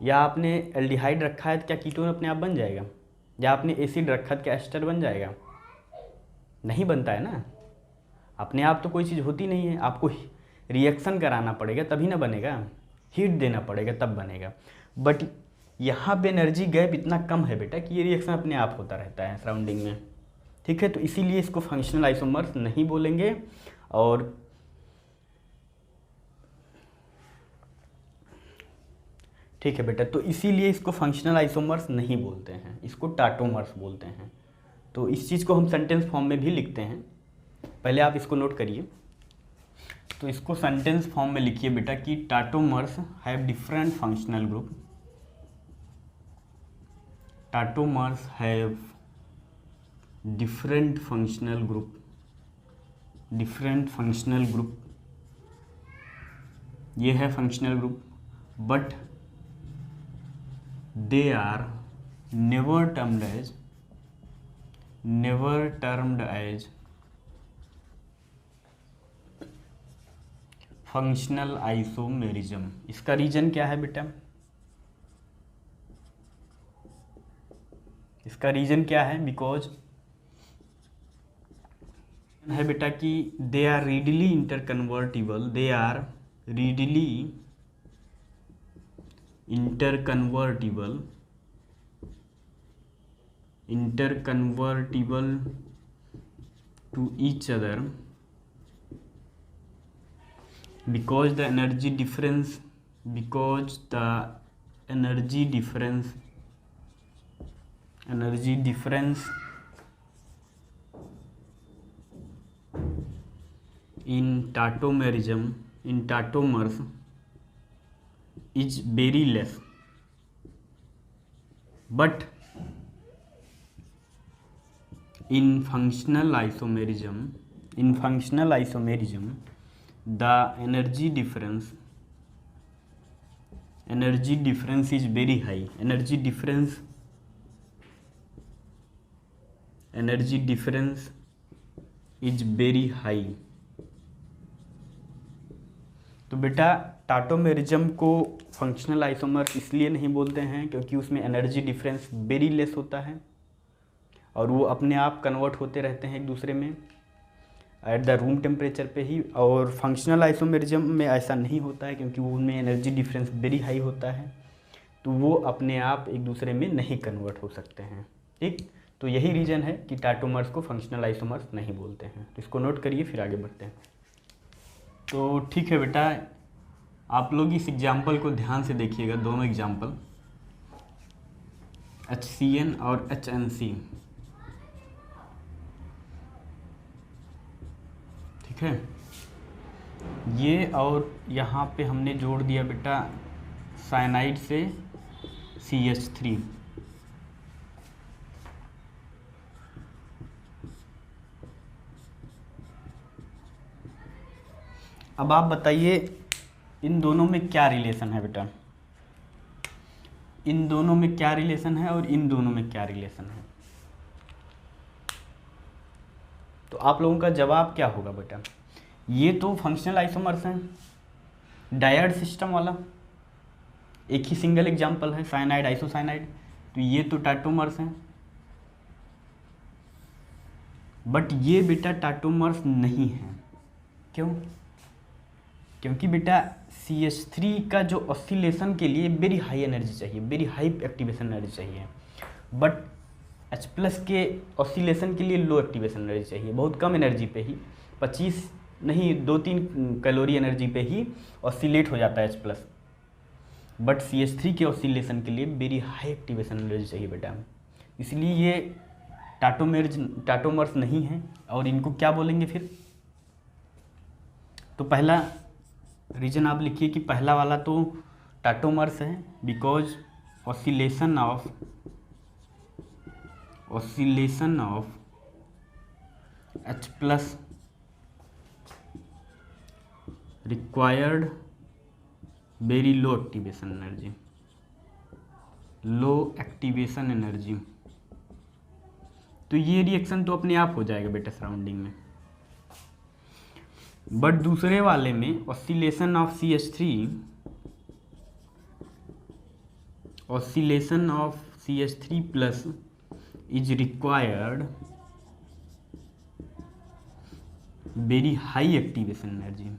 या आपने एल्डिहाइड रखा है तो क्या कीटोन अपने आप बन जाएगा, या आपने एसिड रखा तो क्या एस्टर बन जाएगा? नहीं बनता है ना, अपने आप तो कोई चीज़ होती नहीं है, आपको रिएक्शन कराना पड़ेगा तभी ना बनेगा, हीट देना पड़ेगा तब बनेगा। बट यहाँ पे एनर्जी गैप इतना कम है बेटा कि ये रिएक्शन अपने आप होता रहता है सराउंडिंग में। ठीक है, तो इसीलिए इसको फंक्शनल आइसोमर्स नहीं बोलेंगे। और ठीक है बेटा, तो इसीलिए इसको फंक्शनल आइसोमर्स नहीं बोलते हैं, इसको टाटोमर्स बोलते हैं। तो इस चीज़ को हम सेंटेंस फॉर्म में भी लिखते हैं, पहले आप इसको नोट करिए। तो इसको सेंटेंस फॉर्म में लिखिए बेटा कि tautomers have different functional group, tautomers have different functional group, different functional group, ये है functional group, but they are never termed as functional isomerism. इसका रीजन क्या है बेटा, इसका रीजन क्या है? बिकॉज है बेटा कि they are readily interconvertible, they are readily interconvertible to each other because the energy difference in tautomers is very less, but in functional isomerism the energy difference is very high, energy difference is very high. तो बेटा tautomerism को functional isomer इसलिए नहीं बोलते हैं क्योंकि उसमें energy difference very less होता है और वो अपने आप कन्वर्ट होते रहते हैं एक दूसरे में एट द रूम टेम्परेचर पे ही। और फंक्शनल आइसोमेरिज्म में ऐसा नहीं होता है क्योंकि वो उनमें एनर्जी डिफरेंस वेरी हाई होता है, तो वो अपने आप एक दूसरे में नहीं कन्वर्ट हो सकते हैं। ठीक, तो यही रीज़न है कि टाटोमर्स को फंक्शनल आइसोमर्स नहीं बोलते हैं। तो इसको नोट करिए, फिर आगे बढ़ते हैं। तो ठीक है बेटा, आप लोग इस एग्जाम्पल को ध्यान से देखिएगा, दोनों एग्जाम्पल HCN और HNC। ठीक है, ये और यहाँ पे हमने जोड़ दिया बेटा साइनाइड से CH3। अब आप बताइए इन दोनों में क्या रिलेशन है बेटा, इन दोनों में क्या रिलेशन है और इन दोनों में क्या रिलेशन है। तो आप लोगों का जवाब क्या होगा बेटा, ये तो फंक्शनल आइसोमर्स हैं, डायड सिस्टम वाला, एक ही सिंगल एग्जांपल है साइनाइड आइसोसाइनाइड, तो ये तो टाटोमर्स हैं। बट ये बेटा टाटोमर्स नहीं है, क्यों? क्योंकि बेटा CH3 का जो ऑसिलेशन के लिए वेरी हाई एनर्जी चाहिए, वेरी हाई एक्टिवेशन एनर्जी चाहिए, बट H+ के ऑसिलेशन के लिए लो एक्टिवेशन एनर्जी चाहिए, बहुत कम एनर्जी पे ही 25 नहीं 2-3 कैलोरी एनर्जी पे ही ऑसिलेट हो जाता है H+। बट CH3 के ऑसिलेशन के लिए वेरी हाई एक्टिवेशन एनर्जी चाहिए बेटा, इसलिए ये टाटोमर्स नहीं है। और इनको क्या बोलेंगे फिर? तो पहला रीजन आप लिखिए कि पहला वाला तो टाटोमर्स है because oscillation of H+ required very low activation energy. तो ये रिएक्शन तो अपने आप हो जाएगा बेटा सराउंडिंग में। बट दूसरे वाले में oscillation of CH3 plus is required very high activation energy.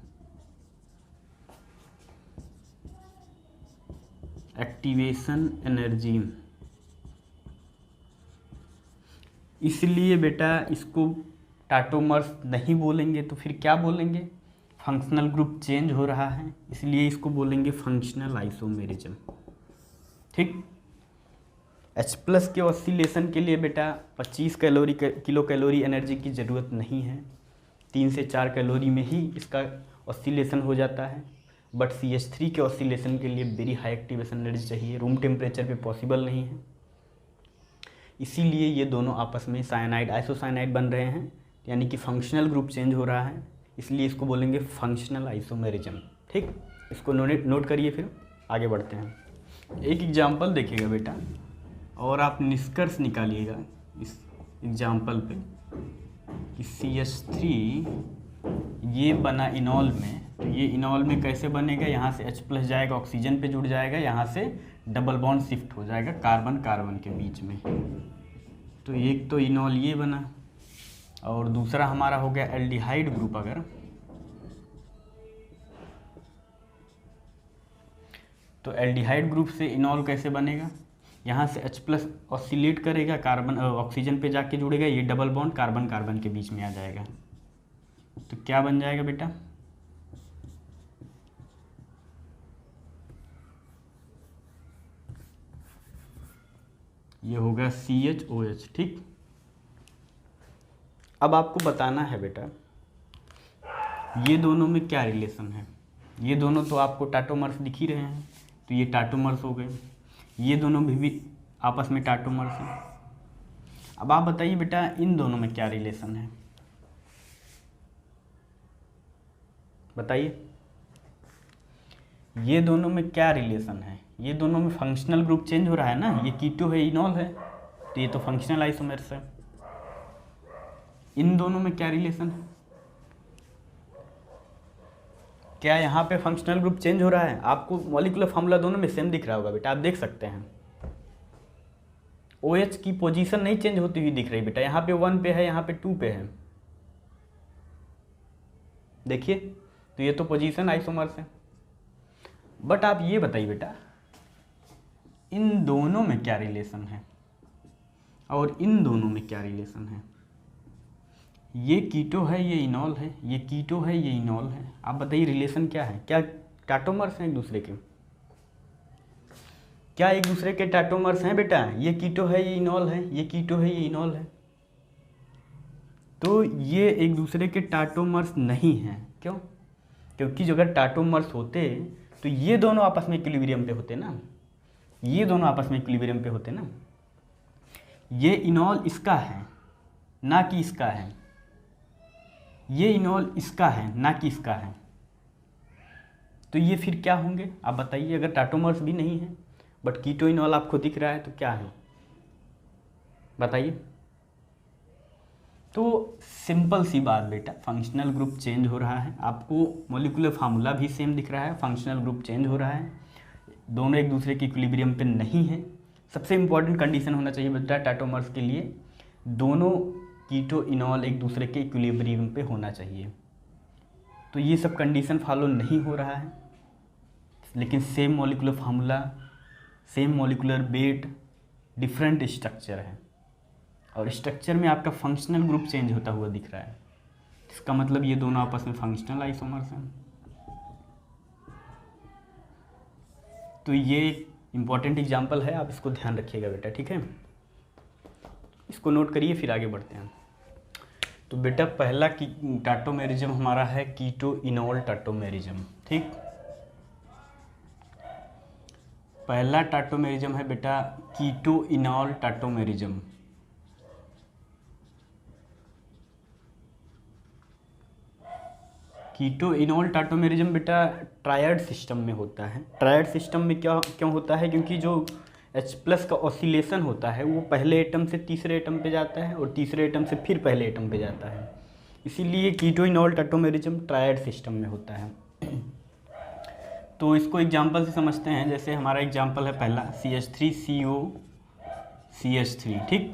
इसलिए बेटा इसको टाटोमर्स नहीं बोलेंगे, तो फिर क्या बोलेंगे? फंक्शनल ग्रुप चेंज हो रहा है, इसलिए इसको बोलेंगे फंक्शनल आइसोमेरिज्म। ठीक, H+ के ऑसिलेशन के लिए बेटा 25 किलो कैलोरी एनर्जी की ज़रूरत नहीं है, 3 से 4 कैलोरी में ही इसका ऑसिलेशन हो जाता है। बट CH3 के ऑसिलेशन के लिए वेरी हाई एक्टिवेशन एनर्जी चाहिए, रूम टेम्परेचर पे पॉसिबल नहीं है, इसीलिए ये दोनों आपस में साइनाइड आइसोसाइनाइड बन रहे हैं, यानी कि फंक्शनल ग्रुप चेंज हो रहा है, इसलिए इसको बोलेंगे फंक्शनल आइसोमेरिज्म। ठीक, इसको नोट करिए, फिर आगे बढ़ते हैं। एक एग्जांपल देखिएगा बेटा और आप निष्कर्ष निकालिएगा इस एग्जांपल पे कि CH3 ये बना इनॉल में, तो ये इनॉल में कैसे बनेगा? यहाँ से H+ जाएगा, ऑक्सीजन पे जुड़ जाएगा, यहाँ से डबल बॉन्ड शिफ्ट हो जाएगा कार्बन कार्बन के बीच में। तो एक तो इनॉल ये बना और दूसरा हमारा हो गया एल्डिहाइड ग्रुप। अगर तो एल्डिहाइड ग्रुप से इनॉल कैसे बनेगा? यहाँ से H+ ऑसिलेट करेगा, कार्बन ऑक्सीजन पे जाके जुड़ेगा, ये डबल बॉन्ड कार्बन कार्बन के बीच में आ जाएगा, तो क्या बन जाएगा बेटा? ये होगा CHOH। ठीक, अब आपको बताना है बेटा ये दोनों में क्या रिलेशन है। ये दोनों तो आपको टाटोमर्स दिख ही रहे हैं, तो ये टाटोमर्स हो गए, ये दोनों भी आपस में टाटोमर्स हैं। अब आप बताइए बेटा इन दोनों में क्या रिलेशन है, बताइए ये दोनों में क्या रिलेशन है? ये दोनों में फंक्शनल ग्रुप चेंज हो रहा है ना, ये कीटो है, इनॉल है, तो ये तो फंक्शनल आइसोमर्स है। इन दोनों में क्या रिलेशन है? क्या यहाँ पे फंक्शनल ग्रुप चेंज हो रहा है? आपको मॉलिक्यूलर फार्मूला दोनों में सेम दिख रहा होगा बेटा, आप देख सकते हैं। OH की पोजीशन नहीं चेंज होती हुई दिख रही बेटा, यहाँ पे 1 पे है, यहाँ पे 2 पे है। देखिए, तो ये तो पोजीशन आइसोमर्स है। बट आप ये बताइए बेटा, इन दोनों में क्या रिलेशन है और इन दोनों में क्या रिलेशन है? ये कीटो है, ये इनॉल है, ये कीटो है, ये इनॉल है। आप बताइए रिलेशन क्या है? क्या टाटोमर्स हैं एक दूसरे के? क्या एक दूसरे के टाटोमर्स हैं बेटा? ये कीटो है, ये इनॉल है, ये कीटो है, ये इनॉल है। तो ये एक दूसरे के टाटोमर्स नहीं हैं। क्यों? क्योंकि जो अगर टाटोमर्स होते तो ये दोनों आपस में इक्विलिब्रियम पे होते ना, ये दोनों आपस में इक्विलिब्रियम पे होते ना। ये इनॉल इसका है ना कि इसका है, ये इनॉल इसका है ना कि इसका है। तो ये फिर क्या होंगे आप बताइए? अगर टाटोमर्स भी नहीं है बट कीटो इनॉल आपको दिख रहा है तो क्या है बताइए? तो सिंपल सी बात बेटा, फंक्शनल ग्रुप चेंज हो रहा है, आपको मॉलिक्यूलर फार्मूला भी सेम दिख रहा है, फंक्शनल ग्रुप चेंज हो रहा है, दोनों एक दूसरे के इक्विलिब्रियम पे नहीं है। सबसे इंपॉर्टेंट कंडीशन होना चाहिए बेटा टाटोमर्स के लिए, दोनों कीटो इनॉल एक दूसरे के इक्विलिब्रियम पे होना चाहिए। तो ये सब कंडीशन फॉलो नहीं हो रहा है, लेकिन same molecular formula, same molecular weight, different structure है, और स्ट्रक्चर में आपका फंक्शनल ग्रुप चेंज होता हुआ दिख रहा है। इसका मतलब ये दोनों आपस में फंक्शनल आइसोमर्स हैं। तो ये इंपॉर्टेंट एग्जांपल है, आप इसको ध्यान रखिएगा बेटा, ठीक है? इसको नोट करिए, फिर आगे बढ़ते हैं। तो बेटा पहला टाटोमेरिज्म हमारा है कीटो इनॉल टाटोमेरिज्म, ठीक? पहला टाटोमेरिज्म है बेटा कीटो इनॉल टाटोमेरिज्म। कीटो इनॉल टाटोमेरिज्म बेटा ट्रायड सिस्टम में होता है। ट्रायड सिस्टम में क्यों होता है? क्योंकि जो H+ का ऑसिलेशन होता है वो पहले एटम से तीसरे एटम पे जाता है और तीसरे एटम से फिर पहले एटम पे जाता है, इसीलिए कीटो इनॉल टाटोमेरिज्म ट्रायड सिस्टम में होता है। तो इसको एग्जांपल से समझते हैं। जैसे हमारा एग्जांपल है पहला CH3CO CH3, ठीक?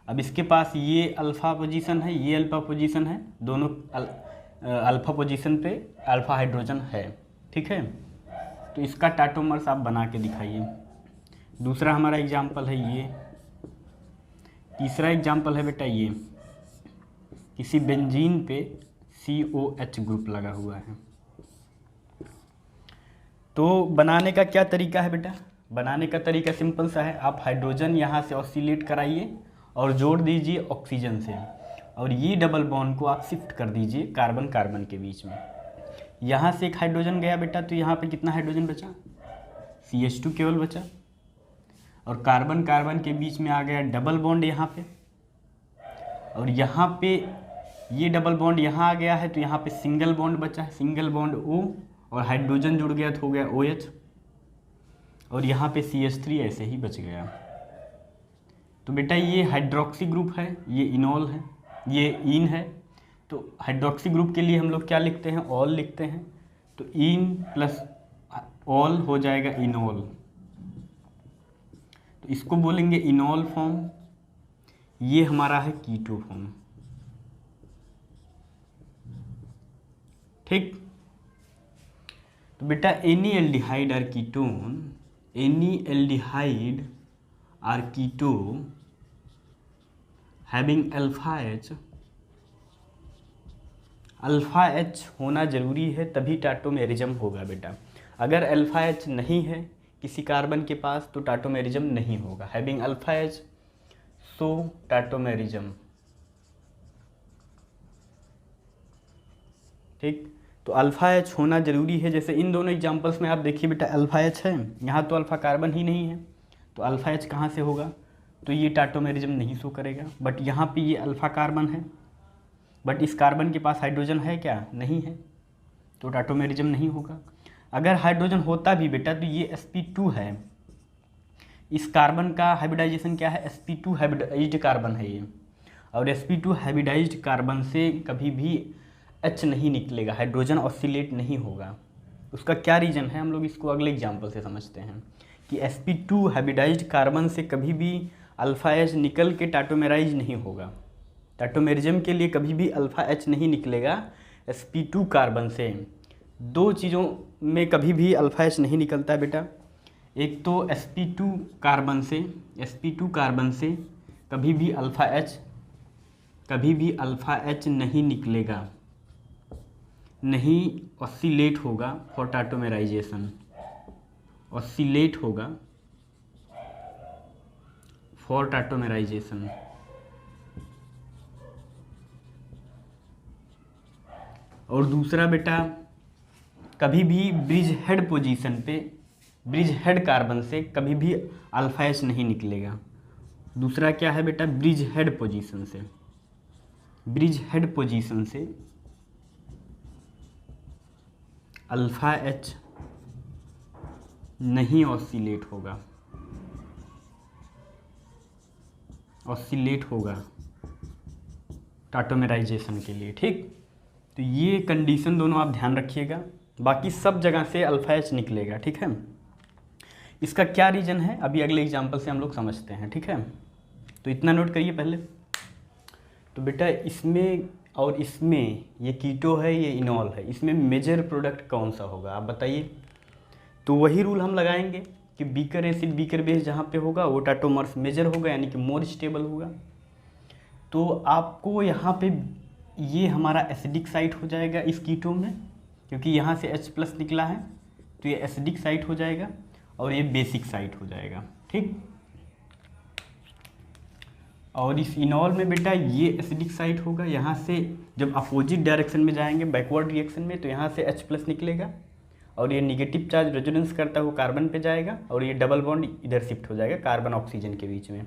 अब इसके पास ये अल्फ़ा पोजीशन है, ये अल्फ़ा पोजीशन है, दोनों अल्फ़ा पोजीशन पे अल्फ़ा हाइड्रोजन है, ठीक है? तो इसका टाटोमर्स आप बना के दिखाइए। दूसरा हमारा एग्जांपल है ये। तीसरा एग्जांपल है बेटा ये, किसी बेंजीन पे COH ग्रुप लगा हुआ है। तो बनाने का क्या तरीका है बेटा? बनाने का तरीका सिंपल सा है, आप हाइड्रोजन यहाँ से ऑसिलेट कराइए और जोड़ दीजिए ऑक्सीजन से, और ये डबल बॉन्ड को आप शिफ्ट कर दीजिए कार्बन कार्बन के बीच में। यहाँ से एक हाइड्रोजन गया बेटा, तो यहाँ पे कितना हाइड्रोजन बचा? CH2 केवल बचा, और कार्बन कार्बन के बीच में आ गया डबल बॉन्ड यहाँ पे, और यहाँ पे ये डबल बॉन्ड यहाँ आ गया है, तो यहाँ पे सिंगल बॉन्ड बचा है, सिंगल बॉन्ड O, और हाइड्रोजन जुड़ गया तो हो गया OH, और यहाँ पे CH3 ऐसे ही बच गया। तो बेटा ये हाइड्रोक्सी ग्रुप है, ये इनॉल है, ये इन है। तो हाइड्रोक्सी ग्रुप के लिए हम लोग क्या लिखते हैं? ऑल लिखते हैं। तो इन प्लस ऑल हो जाएगा इनॉल, तो इसको बोलेंगे इनॉल फॉर्म। ये हमारा है कीटो फॉर्म, ठीक? तो बेटा any aldehyde or ketone, any aldehyde or keto having alpha H, alpha H होना ज़रूरी है तभी टाटोमेरिज्म होगा बेटा। अगर अल्फा H नहीं है किसी कार्बन के पास तो टाटोमेरिज्म नहीं होगा। हैविंग अल्फा H सो टाटोमेरिज्म, ठीक? तो अल्फा H होना ज़रूरी है। जैसे इन दोनों एग्जांपल्स में आप देखिए बेटा अल्फा H है, यहाँ तो अल्फा कार्बन ही नहीं है, तो अल्फा H कहाँ से होगा? तो ये टाटोमेरिज्म नहीं शो करेगा। बट यहाँ पे ये अल्फा कार्बन है, बट इस कार्बन के पास हाइड्रोजन है क्या? नहीं है, तो टाटोमेरिज्म नहीं होगा। अगर हाइड्रोजन होता भी बेटा तो ये sp2 है, इस कार्बन का हाइब्रिडाइजेशन क्या है? sp2 हाइब्रिडाइज्ड कार्बन है ये। और sp2 हाइब्रिडाइज्ड कार्बन से कभी भी H नहीं निकलेगा, हाइड्रोजन ऑसिलेट नहीं होगा। उसका क्या रीज़न है, हम लोग इसको अगले एग्जाम्पल से समझते हैं कि sp2 हाइब्रिडाइज्ड कार्बन से कभी भी अल्फ़ा H निकल के टाटोमेराइज नहीं होगा। टाटोमेरिज्म के लिए कभी भी अल्फ़ा H नहीं निकलेगा sp2 कार्बन से। दो चीज़ों में कभी भी अल्फ़ा H नहीं निकलता है बेटा, एक तो sp2 कार्बन से कभी भी अल्फ़ा H नहीं निकलेगा, नहीं ऑसिलेट होगा फॉर टाटोमेराइजेशन, ऑसिलेट होगा फॉर टाटोमेराइजेशन। और दूसरा बेटा, कभी भी ब्रिज हेड पोजीशन पे, ब्रिज हेड कार्बन से कभी भी अल्फ़ा H नहीं निकलेगा। दूसरा क्या है बेटा, ब्रिज हेड पोजीशन से अल्फ़ा H नहीं ऑसिलेट होगा टाटोमेराइजेशन के लिए। ठीक, तो ये कंडीशन दोनों आप ध्यान रखिएगा, बाकी सब जगह से अल्फ़ा H निकलेगा। ठीक है, इसका क्या रीज़न है अभी अगले एग्जाम्पल से हम लोग समझते हैं। ठीक है, तो इतना नोट करिए पहले। तो बेटा इसमें और इसमें, ये कीटो है, ये इनॉल है, इसमें मेजर प्रोडक्ट कौन सा होगा आप बताइए। तो वही रूल हम लगाएंगे कि बीकर एसिड बीकर बेस जहाँ पे होगा वो टाटोमर्स मेजर होगा, यानी कि मोर स्टेबल होगा। तो आपको यहाँ पे ये हमारा एसिडिक साइट हो जाएगा इस कीटो में, क्योंकि यहाँ से H+ निकला है तो ये एसिडिक साइट हो जाएगा और ये बेसिक साइट हो जाएगा। ठीक, और इस इनॉल में बेटा ये एसिडिक साइट होगा, यहाँ से जब अपोजिट डायरेक्शन में जाएंगे बैकवर्ड रिएक्शन में तो यहाँ से H+ निकलेगा और ये निगेटिव चार्ज रेजोनेंस करता हुआ कार्बन पे जाएगा और ये डबल बॉन्ड इधर शिफ्ट हो जाएगा कार्बन ऑक्सीजन के बीच में,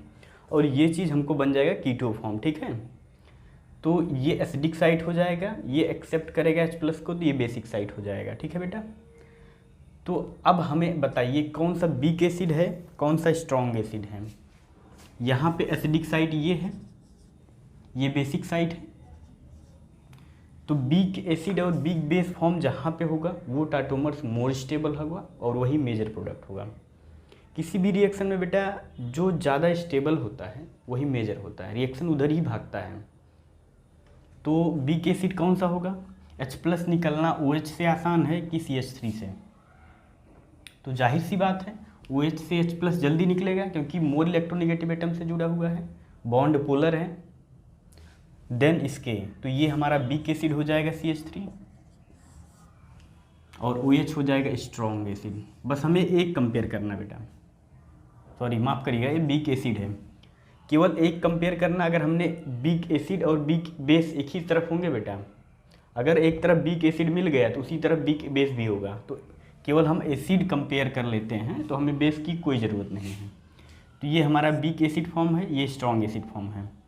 और ये चीज़ हमको बन जाएगा कीटो फॉर्म। ठीक है, तो ये एसिडिक साइट हो जाएगा, ये एक्सेप्ट करेगा H+ को, तो ये बेसिक साइट हो जाएगा। ठीक है बेटा, तो अब हमें बताइए कौन सा वीक एसिड है, कौन सा स्ट्रॉन्ग एसिड है। यहाँ पे एसिडिक साइट ये है, ये बेसिक साइट है, तो वीक एसिड और वीक बेस फॉर्म जहाँ पे होगा वो टाटोमर्स मोर स्टेबल होगा और वही मेजर प्रोडक्ट होगा। किसी भी रिएक्शन में बेटा जो ज़्यादा स्टेबल होता है वही मेजर होता है, रिएक्शन उधर ही भागता है। तो वीक एसिड कौन सा होगा, H+ निकलना OH से आसान है कि CH3 से, तो जाहिर सी बात है OH से H+ जल्दी निकलेगा क्योंकि मोर इलेक्ट्रोनेगेटिव एटम से जुड़ा हुआ है, बॉन्ड पोलर है। देन इसके, तो ये हमारा वीक एसिड हो जाएगा CH3 और OH हो जाएगा स्ट्रॉन्ग एसिड। बस हमें एक कंपेयर करना बेटा, सॉरी माफ़ करिएगा, ये वीक एसिड है, केवल एक कंपेयर करना। अगर हमने वीक एसिड और वीक बेस एक ही तरफ होंगे बेटा, अगर एक तरफ वीक एसिड मिल गया तो उसी तरफ वीक बेस भी होगा, तो केवल हम एसिड कंपेयर कर लेते हैं, तो हमें बेस की कोई ज़रूरत नहीं है। तो ये हमारा वीक एसिड फॉर्म है, ये स्ट्रॉन्ग एसिड फॉर्म है।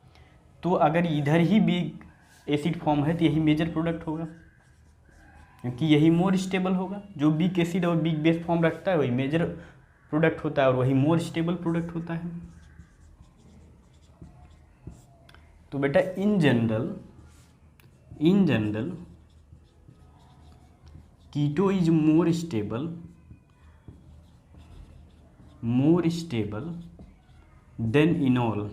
तो अगर इधर ही वीक एसिड फॉर्म है तो यही मेजर प्रोडक्ट होगा, क्योंकि यही मोर स्टेबल होगा। जो वीक एसिड और वीक बेस फॉर्म रखता है वही मेजर प्रोडक्ट होता है और वही मोर स्टेबल प्रोडक्ट होता है। तो बेटा in general keto is more stable than enol.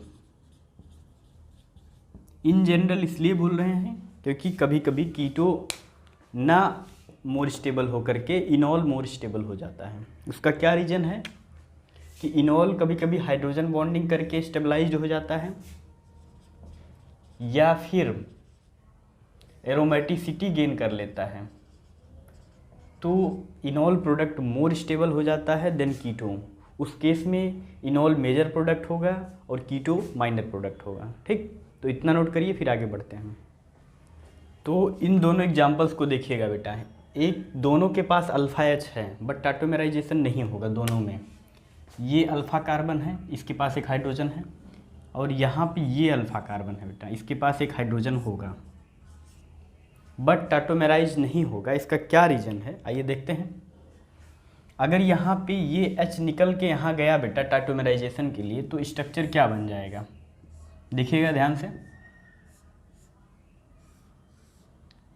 In general इसलिए बोल रहे हैं क्योंकि कभी कभी कीटो ना मोर स्टेबल होकर के इनॉल मोर स्टेबल हो जाता है। उसका क्या रीज़न है कि इनॉल कभी कभी हाइड्रोजन बॉन्डिंग करके स्टेबलाइज्ड हो जाता है, या फिर एरोमेटिसिटी गेन कर लेता है, तो इनॉल प्रोडक्ट मोर स्टेबल हो जाता है देन कीटो। उस केस में इनॉल मेजर प्रोडक्ट होगा और कीटो माइनर प्रोडक्ट होगा। ठीक, तो इतना नोट करिए, फिर आगे बढ़ते हैं। तो इन दोनों एग्जाम्पल्स को देखिएगा बेटा, एक दोनों के पास अल्फ़ा H है बट टाटोमेराइजेशन नहीं होगा दोनों में। ये अल्फ़ा कार्बन है, इसके पास एक हाइड्रोजन है, और यहाँ पे ये अल्फ़ा कार्बन है बेटा, इसके पास एक हाइड्रोजन होगा बट टाटोमेराइज नहीं होगा। इसका क्या रीज़न है आइए देखते हैं। अगर यहाँ पे ये H निकल के यहाँ गया बेटा टाटोमेराइजेशन के लिए, तो स्ट्रक्चर क्या बन जाएगा, देखिएगा ध्यान से।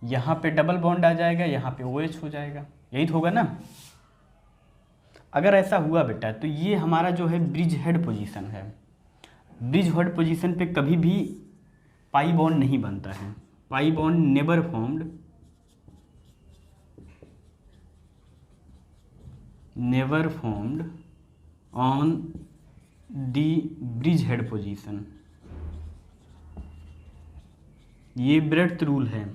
यहाँ पे डबल बॉन्ड आ जाएगा, यहाँ पे OH हो जाएगा, यही तो होगा ना। अगर ऐसा हुआ बेटा तो ये हमारा जो है ब्रिज हेड पोजीशन है। ब्रिज हेड पोजीशन पे कभी भी पाई बॉन्ड नहीं बनता है। Pi bond never formed, never formed on the bridge head position. ये ब्रेड्थ रूल है,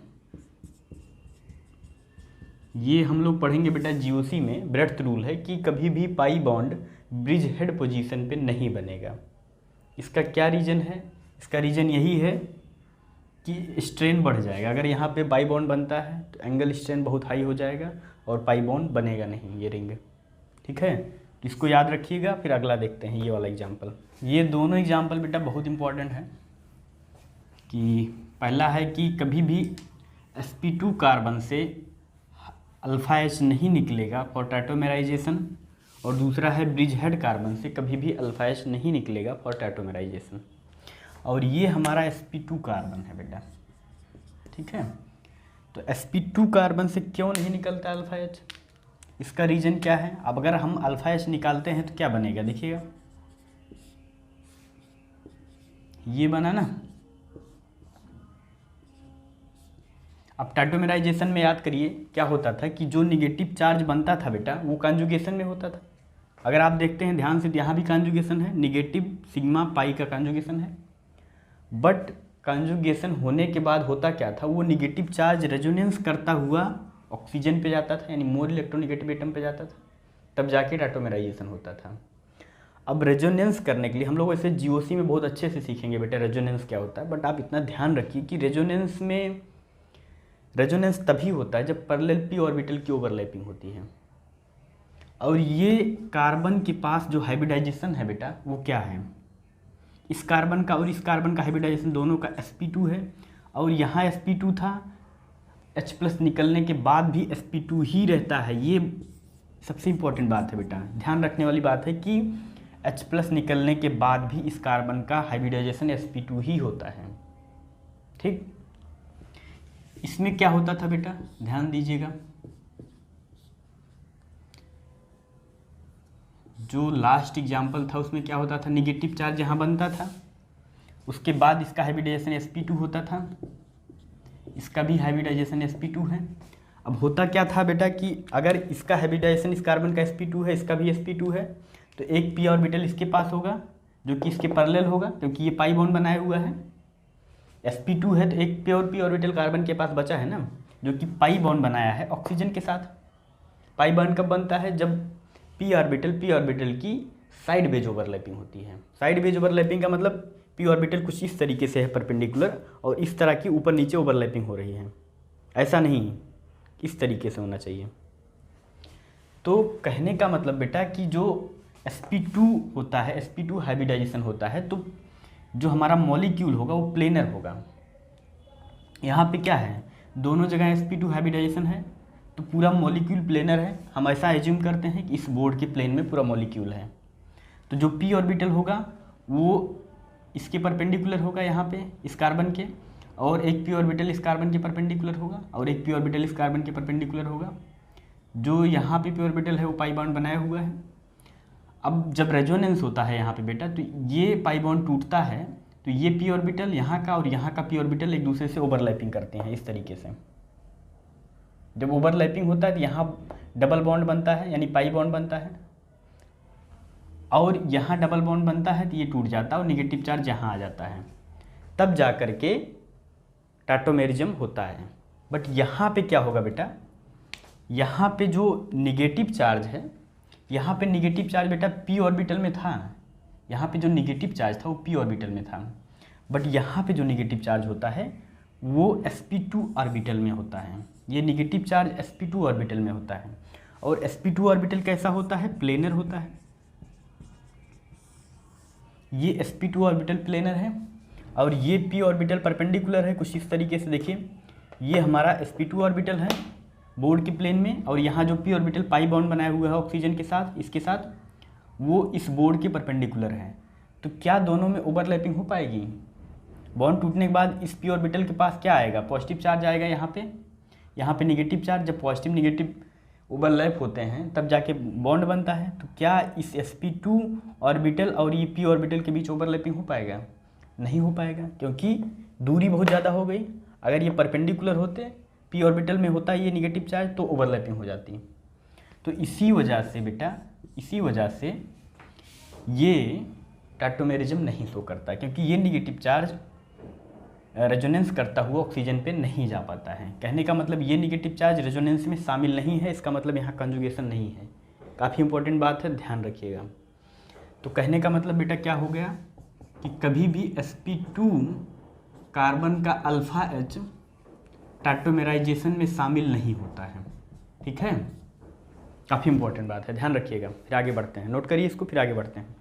ये हम लोग पढ़ेंगे बेटा GOC में। ब्रेड्थ रूल है कि कभी भी pi bond bridge head position पे नहीं बनेगा। इसका क्या रीज़न है? इसका रीज़न यही है कि स्ट्रेन बढ़ जाएगा। अगर यहाँ पे पाई बॉन्ड बनता है तो एंगल स्ट्रेन बहुत हाई हो जाएगा और पाई बॉन्ड बनेगा नहीं, ये रिंग। ठीक है, इसको याद रखिएगा। फिर अगला देखते हैं, ये वाला एग्जाम्पल। ये दोनों एग्जाम्पल बेटा बहुत इंपॉर्टेंट है। कि पहला है कि कभी भी sp2 कार्बन से अल्फा H नहीं निकलेगा फॉर टाइटोमेराइजेशन, और दूसरा है ब्रिज हेड कार्बन से कभी भी अल्फा H नहीं निकलेगा फॉर टाइटोमेराइजेशन। और ये हमारा sp2 कार्बन है बेटा। ठीक है, तो sp2 कार्बन से क्यों नहीं निकलता अल्फा H? इसका रीज़न क्या है? अब अगर हम अल्फा H निकालते हैं तो क्या बनेगा, देखिएगा ये बना ना। अब टाइटोमेराइजेशन में याद करिए क्या होता था कि जो निगेटिव चार्ज बनता था बेटा वो कॉन्जुगेशन में होता था। अगर आप देखते हैं ध्यान से, यहाँ भी कॉन्जुगेशन है, निगेटिव सिग्मा पाई का कॉन्जुगेशन है। बट कॉन्जुगेशन होने के बाद होता क्या था, वो निगेटिव चार्ज रेजोनेंस करता हुआ ऑक्सीजन पे जाता था, यानी मोर इलेक्ट्रोनिगेटिव एटम पे जाता था, तब जाके टाइटोमेराइजेशन होता था। अब रेजोनेंस करने के लिए हम लोग ऐसे GOC में बहुत अच्छे से सीखेंगे बेटा रेजोनेंस क्या होता है। बट आप इतना ध्यान रखिए कि रेजोनेंस तभी होता है जब पैरेलल p ऑर्बिटल की ओवरलैपिंग होती है। और ये कार्बन के पास जो हाइब्रिडाइजेशन है बेटा वो क्या है, इस कार्बन का और इस कार्बन का हाइब्रिडाइजेशन दोनों का sp2 है। और यहाँ sp2 था, H+ निकलने के बाद भी sp2 ही रहता है। ये सबसे इम्पोर्टेंट बात है बेटा, ध्यान रखने वाली बात है कि H+ निकलने के बाद भी इस कार्बन का हाइब्रिडाइजेशन sp2 ही होता है। ठीक, इसमें क्या होता था बेटा, ध्यान दीजिएगा। जो लास्ट एग्जाम्पल था उसमें क्या होता था, निगेटिव चार्ज यहाँ बनता था, उसके बाद इसका हाइब्रिडाइजेशन sp2 होता था, इसका भी हाइब्रिडाइजेशन sp2 है। अब होता क्या था बेटा कि अगर इसका हाइब्रिडाइजेशन इस कार्बन का sp2 है, इसका भी sp2 है, तो एक p ऑर्बिटल इसके पास होगा जो कि इसके पैरेलल होगा, क्योंकि ये पाई बॉन्ड बनाया हुआ है। sp2 है तो एक p ऑर्बिटल कार्बन के पास बचा है ना, जो कि पाई बॉन्ड बनाया है ऑक्सीजन के साथ। पाई बॉन्ड कब बनता है, जब p ऑर्बिटल की साइड बेज ओवरलैपिंग होती है। साइड बेज ओवरलैपिंग का मतलब p ऑर्बिटल कुछ इस तरीके से है परपेंडिकुलर, और इस तरह की ऊपर नीचे ओवरलैपिंग हो रही है, ऐसा नहीं, इस तरीके से होना चाहिए। तो कहने का मतलब बेटा कि जो sp2 होता है, sp2 हाइब्रिडाइजेशन होता है, तो जो हमारा मॉलिक्यूल होगा वो प्लेनर होगा। यहाँ पे क्या है, दोनों जगह sp2 हाइब्रिडाइजेशन है तो पूरा मॉलिक्यूल प्लेनर है। हम ऐसा एज्यूम करते हैं कि इस बोर्ड के प्लेन में पूरा मॉलिक्यूल है। तो जो p ऑर्बिटल होगा वो इसके परपेंडिकुलर होगा यहाँ पे इस कार्बन के, और एक p ऑर्बिटल इस कार्बन के परपेंडिकुलर होगा, और एक p ऑर्बिटल इस कार्बन के परपेंडिकुलर होगा। जो यहाँ पे p ऑर्बिटल है वो पाई बॉन्ड बनाया हुआ है। अब जब रेजोनेंस होता है यहाँ पे बेटा, तो ये पाई बॉन्ड टूटता है, तो ये p ऑर्बिटल यहाँ का और यहाँ का p ऑर्बिटल एक दूसरे से ओवरलैपिंग करते हैं इस तरीके से। जब ओवरलैपिंग होता है तो यहाँ डबल बॉन्ड बनता है, यानी पाई बॉन्ड बनता है, और यहाँ डबल बॉन्ड बनता है तो ये टूट जाता है और निगेटिव चार्ज यहाँ आ जाता है, तब जा कर के टाइटोमेरिज्म होता है। बट यहाँ पे क्या होगा बेटा, यहाँ पे जो निगेटिव चार्ज है, यहाँ पे निगेटिव चार्ज बेटा p ऑर्बिटल में था, यहाँ पे जो निगेटिव चार्ज था वो p ऑर्बिटल में था। बट यहाँ पे जो निगेटिव चार्ज होता है वो sp2 ऑर्बिटल में होता है। ये निगेटिव चार्ज sp2 ऑर्बिटल में होता है, और sp2 ऑर्बिटल कैसा होता है, प्लेनर होता है। ये sp2 ऑर्बिटल प्लेनर है, और ये p ऑर्बिटल परपेंडिकुलर है कुछ इस तरीके से। देखिए ये हमारा sp2 ऑर्बिटल है बोर्ड के प्लेन में, और यहाँ जो p ऑर्बिटल पाई बॉन्ड बनाया हुआ है ऑक्सीजन के साथ, इसके साथ, वो इस बोर्ड के परपेंडिकुलर है। तो क्या दोनों में ओवरलैपिंग हो पाएगी? बॉन्ड टूटने के बाद इस p ऑर्बिटल के पास क्या आएगा, पॉजिटिव चार्ज आएगा यहाँ पे, यहाँ पे नेगेटिव चार्ज, जब पॉजिटिव नेगेटिव ओवरलैप होते हैं तब जाके बॉन्ड बनता है। तो क्या इस sp2 ऑर्बिटल और ये p ऑर्बिटल के बीच ओवरलैपिंग हो पाएगा? नहीं हो पाएगा, क्योंकि दूरी बहुत ज़्यादा हो गई। अगर ये परपेंडिकुलर होते, p ऑर्बिटल में होता ये नेगेटिव चार्ज, तो ओवरलैपिंग हो जाती। तो इसी वजह से बेटा, इसी वजह से ये टाटोमेरिज्म नहीं शो करता, क्योंकि ये नेगेटिव चार्ज रेजोनेंस करता हुआ ऑक्सीजन पे नहीं जा पाता है। कहने का मतलब ये नेगेटिव चार्ज रेजोनेंस में शामिल नहीं है, इसका मतलब यहाँ कंजुगेशन नहीं है। काफ़ी इंपॉर्टेंट बात है, ध्यान रखिएगा। तो कहने का मतलब बेटा क्या हो गया कि कभी भी sp2 कार्बन का अल्फा H टाटोमेराइजेशन में शामिल नहीं होता है। ठीक है, काफ़ी इंपॉर्टेंट बात है, ध्यान रखिएगा। फिर आगे बढ़ते हैं, नोट करिए इसको, फिर आगे बढ़ते हैं।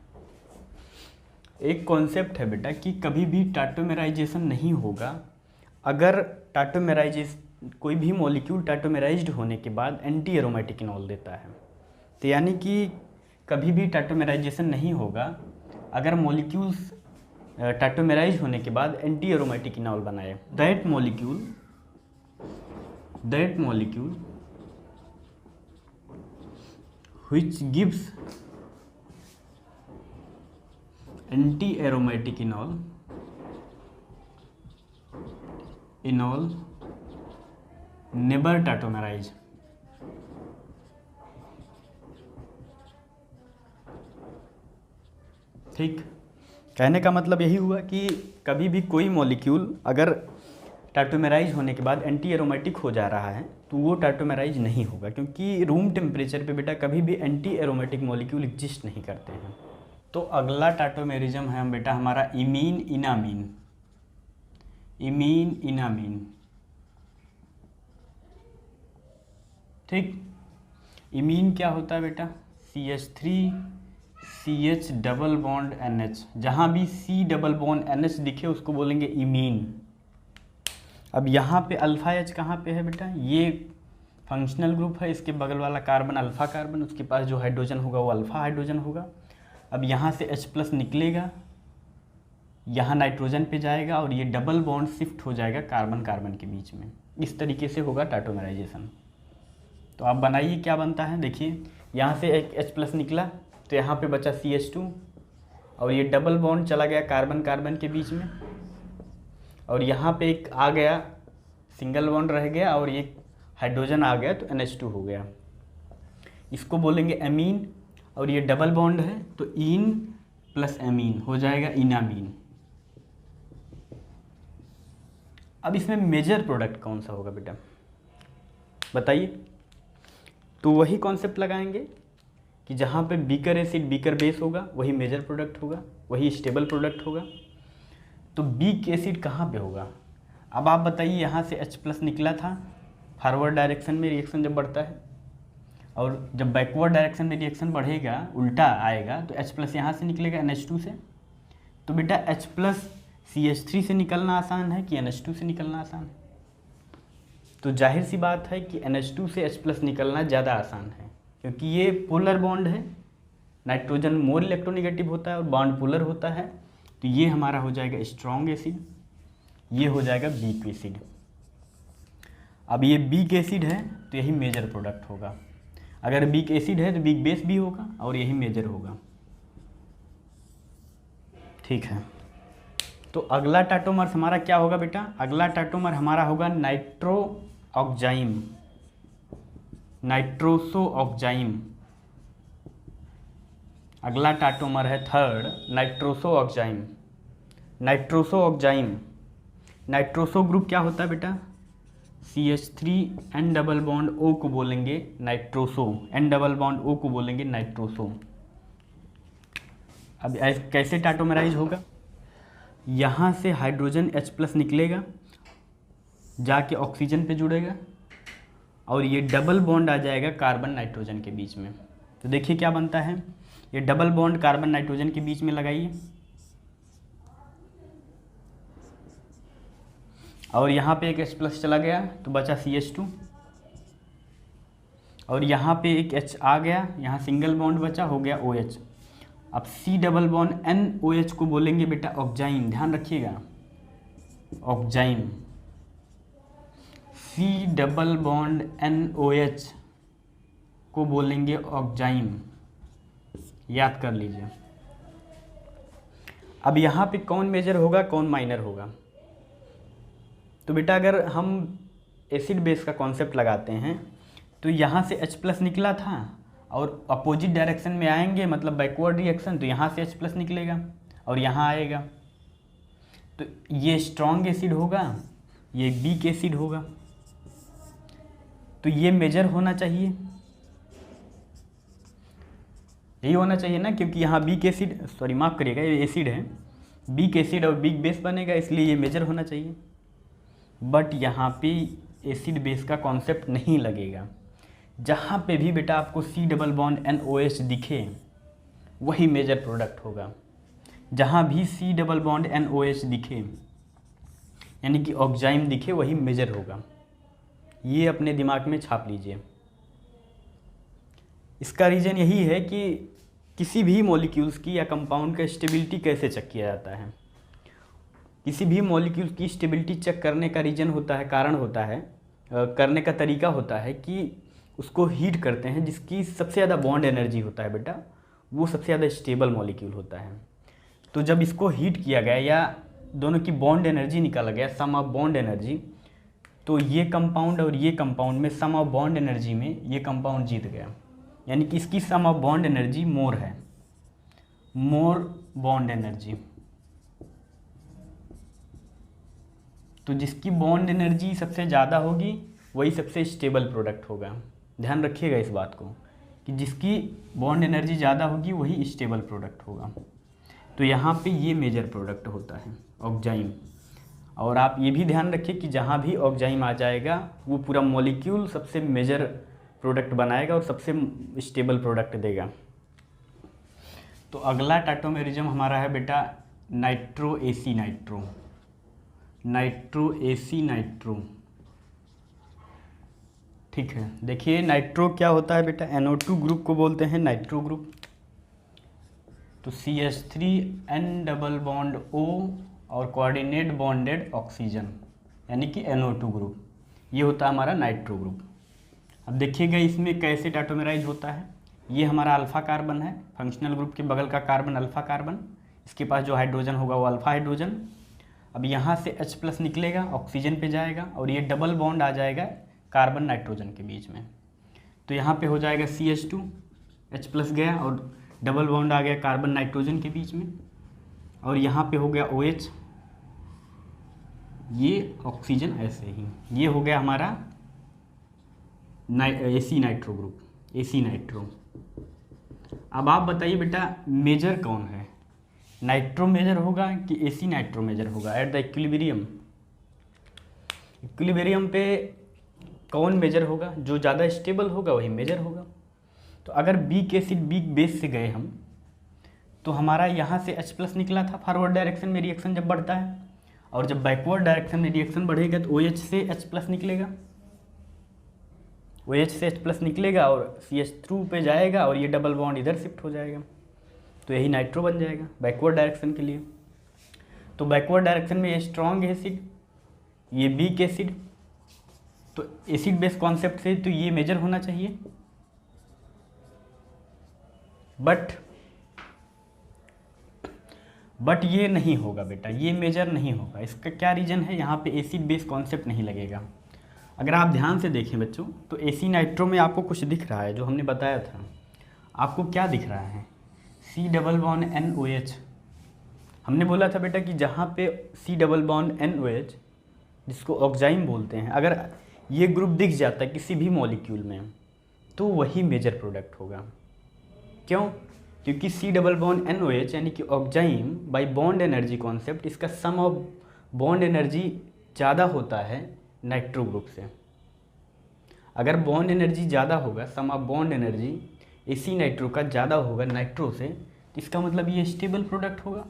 एक कॉन्सेप्ट है बेटा कि कभी भी टाटोमेराइजेशन नहीं होगा अगर कोई भी मॉलिक्यूल टाटोमेराइज्ड होने के बाद एंटी एरोमेटिक इनॉल देता है। तो यानी कि कभी भी टाटोमेराइजेशन नहीं होगा अगर मॉलिक्यूल्स टाटोमेराइज होने के बाद एंटी एरोमेटिक इनॉल बनाए। That molecule which gives anti-aromatic enol never tautomerize। ठीक, कहने का मतलब यही हुआ कि कभी भी कोई मॉलिक्यूल अगर टाटोमेराइज होने के बाद एंटी एरोमेटिक हो जा रहा है तो वो टाटोमेराइज नहीं होगा, क्योंकि रूम टेम्परेचर पे बेटा कभी भी एंटी एरोमेटिक मॉलिक्यूल एग्जिस्ट नहीं करते हैं। तो अगला टाटोमेरिज्म है हम बेटा हमारा इमीन इनामीन। ठीक, इमीन क्या होता है बेटा? CH3CH double bond NH। जहाँ भी C डबल बॉन्ड NH दिखे उसको बोलेंगे इमीन। अब यहाँ पे अल्फ़ा H कहाँ पे है बेटा? ये फंक्शनल ग्रुप है, इसके बगल वाला कार्बन अल्फ़ा कार्बन, उसके पास जो हाइड्रोजन होगा वो अल्फ़ा हाइड्रोजन होगा। अब यहाँ से H+ निकलेगा, यहाँ नाइट्रोजन पे जाएगा और ये डबल बॉन्ड शिफ्ट हो जाएगा कार्बन कार्बन के बीच में। इस तरीके से होगा टाटोमेराइजेशन। तो आप बनाइए क्या बनता है, देखिए यहाँ से एक H+ निकला तो यहाँ पे बचा CH2 और ये डबल बॉन्ड चला गया कार्बन कार्बन के बीच में, और यहाँ पे एक आ गया सिंगल बॉन्ड रह गया और ये हाइड्रोजन आ गया तो NH2 हो गया। इसको बोलेंगे एमीन, और ये डबल बॉन्ड है तो इन प्लस एमीन हो जाएगा इनामीन। अब इसमें मेजर प्रोडक्ट कौन सा होगा बेटा बताइए? तो वही कॉन्सेप्ट लगाएंगे कि जहाँ पे बीकर एसिड बीकर बेस होगा वही मेजर प्रोडक्ट होगा, वही स्टेबल प्रोडक्ट होगा। तो बीक एसिड कहाँ पे होगा? अब आप बताइए, यहाँ से H+ निकला था, फॉरवर्ड डायरेक्शन में रिएक्शन जब बढ़ता है, और जब बैकवर्ड डायरेक्शन में रिएक्शन बढ़ेगा उल्टा आएगा तो H+ यहाँ से निकलेगा NH2 से। तो बेटा H+ CH3 से निकलना आसान है कि NH2 से निकलना आसान है? तो जाहिर सी बात है कि NH2 से H+ निकलना ज़्यादा आसान है, क्योंकि ये पोलर बॉन्ड है, नाइट्रोजन मोर इलेक्ट्रोनेगेटिव होता है और बॉन्ड पोलर होता है। तो ये हमारा हो जाएगा स्ट्रॉन्ग एसिड, ये हो जाएगा वीक एसिड। अब ये वीक एसिड है तो यही मेजर प्रोडक्ट होगा। अगर वीक एसिड है तो वीक बेस भी होगा और यही मेजर होगा। ठीक है, तो अगला टाटोमर हमारा क्या होगा बेटा? अगला टाटोमर हमारा होगा नाइट्रोसो-ऑक्जाइम। अगला टाटोमर है थर्ड नाइट्रोसो-ऑक्जाइम। नाइट्रोसो ग्रुप क्या होता है बेटा? CH3 N double bond O को बोलेंगे nitroso, N double bond O को बोलेंगे नाइट्रोसो। अब कैसे टाटोमेराइज होगा? यहाँ से हाइड्रोजन H+ निकलेगा, जाके ऑक्सीजन पे जुड़ेगा और ये डबल बॉन्ड आ जाएगा कार्बन नाइट्रोजन के बीच में। तो देखिए क्या बनता है, ये डबल बॉन्ड कार्बन नाइट्रोजन के बीच में लगाइए और यहाँ पे एक H+ चला गया तो बचा CH2, और यहाँ पे एक H आ गया, यहाँ सिंगल बॉन्ड बचा, हो गया OH। अब C डबल बॉन्ड NOH को बोलेंगे बेटा ऑक्जाइम। ध्यान रखिएगा, oxime. C double bond NOH को बोलेंगे ऑक्जाइम, याद कर लीजिए। अब यहाँ पे कौन मेजर होगा कौन माइनर होगा, तो बेटा अगर हम एसिड बेस का कॉन्सेप्ट लगाते हैं तो यहाँ से H+ निकला था और अपोजिट डायरेक्शन में आएंगे, मतलब बैकवर्ड रिएक्शन, तो यहाँ से H+ निकलेगा और यहाँ आएगा, तो ये स्ट्रॉन्ग एसिड होगा, ये वीक एसिड होगा, तो ये मेजर होना चाहिए, यही होना चाहिए ना, क्योंकि यहाँ वीक एसिड, सॉरी माफ़ करिएगा, ये एसिड है, वीक एसिड और वीक बेस बनेगा, इसलिए ये मेजर होना चाहिए। बट यहाँ पे एसिड बेस का कॉन्सेप्ट नहीं लगेगा। जहाँ पे भी बेटा आपको C डबल बॉन्ड NOH दिखे वही मेजर प्रोडक्ट होगा। जहाँ भी C डबल बॉन्ड NOH दिखे यानी कि ऑक्जाइम दिखे वही मेजर होगा। ये अपने दिमाग में छाप लीजिए। इसका रीज़न यही है कि किसी भी मॉलिक्यूल्स की या कंपाउंड का स्टेबिलिटी कैसे चेक किया जाता है। किसी भी मॉलिक्यूल की स्टेबिलिटी चेक करने का रीज़न होता है, कारण होता है, करने का तरीका होता है कि उसको हीट करते हैं। जिसकी सबसे ज़्यादा बॉन्ड एनर्जी होता है बेटा, वो सबसे ज़्यादा स्टेबल मॉलिक्यूल होता है। तो जब इसको हीट किया गया या दोनों की बॉन्ड एनर्जी निकाला गया, सम ऑफ बॉन्ड एनर्जी, तो ये कंपाउंड और ये कंपाउंड में सम ऑफ बॉन्ड एनर्जी में ये कंपाउंड जीत गया, यानी कि इसकी सम ऑफ बॉन्ड एनर्जी मोर है, मोर बॉन्ड एनर्जी। तो जिसकी बॉन्ड एनर्जी सबसे ज़्यादा होगी वही सबसे स्टेबल प्रोडक्ट होगा। ध्यान रखिएगा इस बात को कि जिसकी बॉन्ड एनर्जी ज़्यादा होगी वही स्टेबल प्रोडक्ट होगा। तो यहाँ पे ये मेजर प्रोडक्ट होता है ऑक्जाइम। और आप ये भी ध्यान रखिए कि जहाँ भी ऑक्जाइम आ जाएगा वो पूरा मॉलिक्यूल सबसे मेजर प्रोडक्ट बनाएगा और सबसे स्टेबल प्रोडक्ट देगा। तो अगला टाटोमेरिज्म हमारा है बेटा nitro AC nitro, nitro AC nitro. ठीक है, देखिए नाइट्रो क्या होता है बेटा, NO2 ग्रुप को बोलते हैं नाइट्रो ग्रुप। तो CH3N डबल बॉन्ड O और कोऑर्डिनेट बॉन्डेड ऑक्सीजन यानी कि NO2 ग्रुप, ये होता है हमारा नाइट्रो ग्रुप। अब देखिएगा इसमें कैसे टाटोमेराइज होता है। ये हमारा अल्फ़ा कार्बन है, फंक्शनल ग्रुप के बगल का कार्बन अल्फ़ा कार्बन, इसके पास जो हाइड्रोजन होगा वो अल्फ़ा हाइड्रोजन। अब यहाँ से H+ निकलेगा, ऑक्सीजन पे जाएगा और ये डबल बॉन्ड आ जाएगा कार्बन नाइट्रोजन के बीच में। तो यहाँ पे हो जाएगा CH2, H+ गया और डबल बॉन्ड आ गया कार्बन नाइट्रोजन के बीच में, और यहाँ पे हो गया OH, ये ऑक्सीजन ऐसे ही, ये हो गया हमारा AC nitro group, AC nitro. अब आप बताइए बेटा मेजर कौन है, नाइट्रो मेजर होगा कि एसी नाइट्रो मेजर होगा एट द इक्विलिब्रियम। इक्विलिब्रियम पे कौन मेजर होगा, जो ज़्यादा स्टेबल होगा वही मेजर होगा। तो अगर वीक एसिड वीक बेस से गए हम, तो हमारा यहाँ से H+ निकला था फॉरवर्ड डायरेक्शन में रिएक्शन जब बढ़ता है, और जब बैकवर्ड डायरेक्शन में रिएक्शन बढ़ेगा तो OH से H+ निकलेगा, OH से H+ निकलेगा और CH3 पे जाएगा और ये डबल बॉन्ड इधर शिफ्ट हो जाएगा, तो यही नाइट्रो बन जाएगा बैकवर्ड डायरेक्शन के लिए। तो बैकवर्ड डायरेक्शन में ये स्ट्रॉन्ग एसिड, ये वीक एसिड, तो एसिड बेस कॉन्सेप्ट से तो ये मेजर होना चाहिए, बट ये नहीं होगा बेटा, ये मेजर नहीं होगा। इसका क्या रीज़न है, यहाँ पे एसिड बेस कॉन्सेप्ट नहीं लगेगा। अगर आप ध्यान से देखें बच्चों तो एसी नाइट्रो में आपको कुछ दिख रहा है जो हमने बताया था। आपको क्या दिख रहा है, C डबल बॉन्ड NOH। हमने बोला था बेटा कि जहाँ पे C डबल बॉन्ड NOH जिसको ऑक्जाइम बोलते हैं, अगर ये ग्रुप दिख जाता है किसी भी मॉलिक्यूल में तो वही मेजर प्रोडक्ट होगा। क्यों? क्योंकि C डबल बॉन्ड NOH यानी कि oxime bye bond energy concept, इसका सम ऑफ बॉन्ड एनर्जी ज़्यादा होता है नाइट्रो ग्रुप से। अगर बॉन्ड एनर्जी ज़्यादा होगा, sum of bond energy aci nitro का ज़्यादा होगा नाइट्रो से, तो इसका मतलब ये स्टेबल प्रोडक्ट होगा।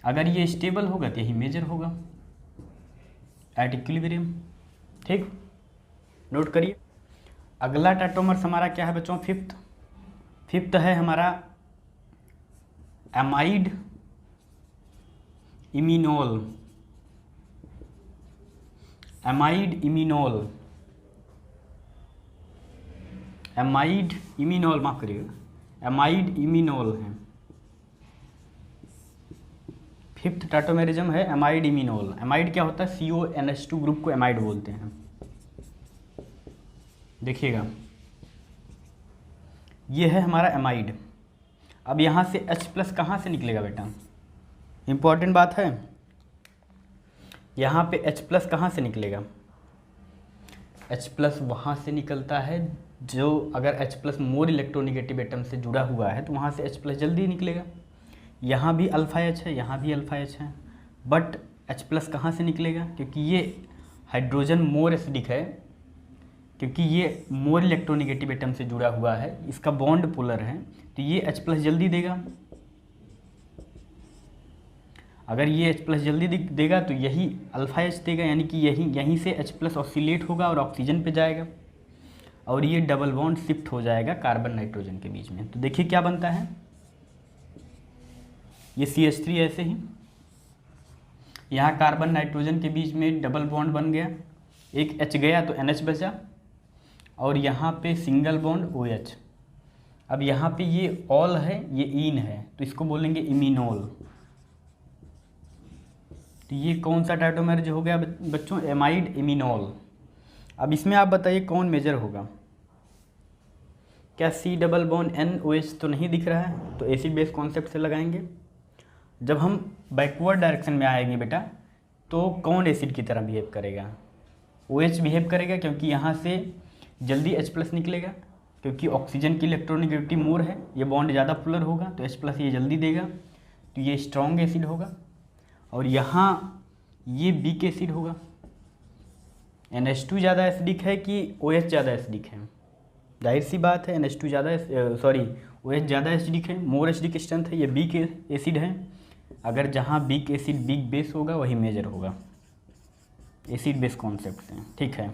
अगर ये स्टेबल होगा तो यही मेजर होगा एट इक्विलिब्रियम। ठीक, नोट करिए। अगला टाटोमर्स हमारा क्या है बच्चों, फिफ्थ है हमारा एमाइड इमिनोल। एमाइड इमिनॉल, माफ करिएगा, एमाइड इमिनॉल है। फिफ्थ टाटोमेरिज्म है एमाइड इमिनॉल। एमाइड क्या होता है? CONH2 ग्रुप को एमाइड बोलते हैं। देखिएगा ये है हमारा एमाइड। अब यहाँ से H+ कहाँ से निकलेगा बेटा? इम्पॉर्टेंट बात है, यहाँ पे H+ कहाँ से निकलेगा? H+ वहाँ से निकलता है जो अगर H+ मोर इलेक्ट्रोनिगेटिव एटम से जुड़ा हुआ है तो वहाँ से H+ जल्दी निकलेगा। यहाँ भी अल्फ़ा H है, यहाँ भी अल्फ़ा H है, बट H+ कहाँ से निकलेगा? क्योंकि ये हाइड्रोजन मोर एसिडिक है, क्योंकि ये मोर इलेक्ट्रोनिगेटिव एटम से जुड़ा हुआ है, इसका बॉन्ड पोलर है, तो ये H+ जल्दी देगा। अगर ये H+ जल्दी देगा तो यही अल्फ़ा H देगा, यानी कि यहीं से H+ ऑक्सीलेट होगा और ऑक्सीजन पे जाएगा और ये डबल बॉन्ड शिफ्ट हो जाएगा कार्बन नाइट्रोजन के बीच में। तो देखिए क्या बनता है, ये CH3 ऐसे ही, यहाँ कार्बन नाइट्रोजन के बीच में डबल बॉन्ड बन गया, एक H गया तो NH बचा और यहाँ पे सिंगल बॉन्ड OH। अब यहाँ पे ये ऑल है, ये इन है, तो इसको बोलेंगे इमिनॉल। तो ये कौन सा टाटोमेर हो गया बच्चों? एमाइड इमिनॉल। अब इसमें आप बताइए कौन मेजर होगा? क्या C डबल बॉन्ड NOH तो नहीं दिख रहा है, तो एसिड बेस कॉन्सेप्ट से लगाएंगे। जब हम बैकवर्ड डायरेक्शन में आएंगे बेटा तो कौन एसिड की तरह बिहेव करेगा? OH बिहेव करेगा, क्योंकि यहाँ से जल्दी H+ निकलेगा, क्योंकि ऑक्सीजन की इलेक्ट्रोनिगेटिविटी मोर है, ये बॉन्ड ज़्यादा पोलर होगा तो H+ ये जल्दी देगा, तो ये स्ट्रॉन्ग एसिड होगा। और यहाँ ये वीक एसिड होगा। NH2 ज़्यादा एसिडिक है कि OH ज़्यादा एसिडिक है? जाहिर सी बात है NH2 ज़्यादा OH ज़्यादा एसिडिक है, मोर एसिडिक स्ट्रेंथ है, ये वीक एसिड है। अगर जहाँ वीक एसिड वीक बेस होगा वही मेजर होगा, एसिड बेस कॉन्सेप्ट से, ठीक है।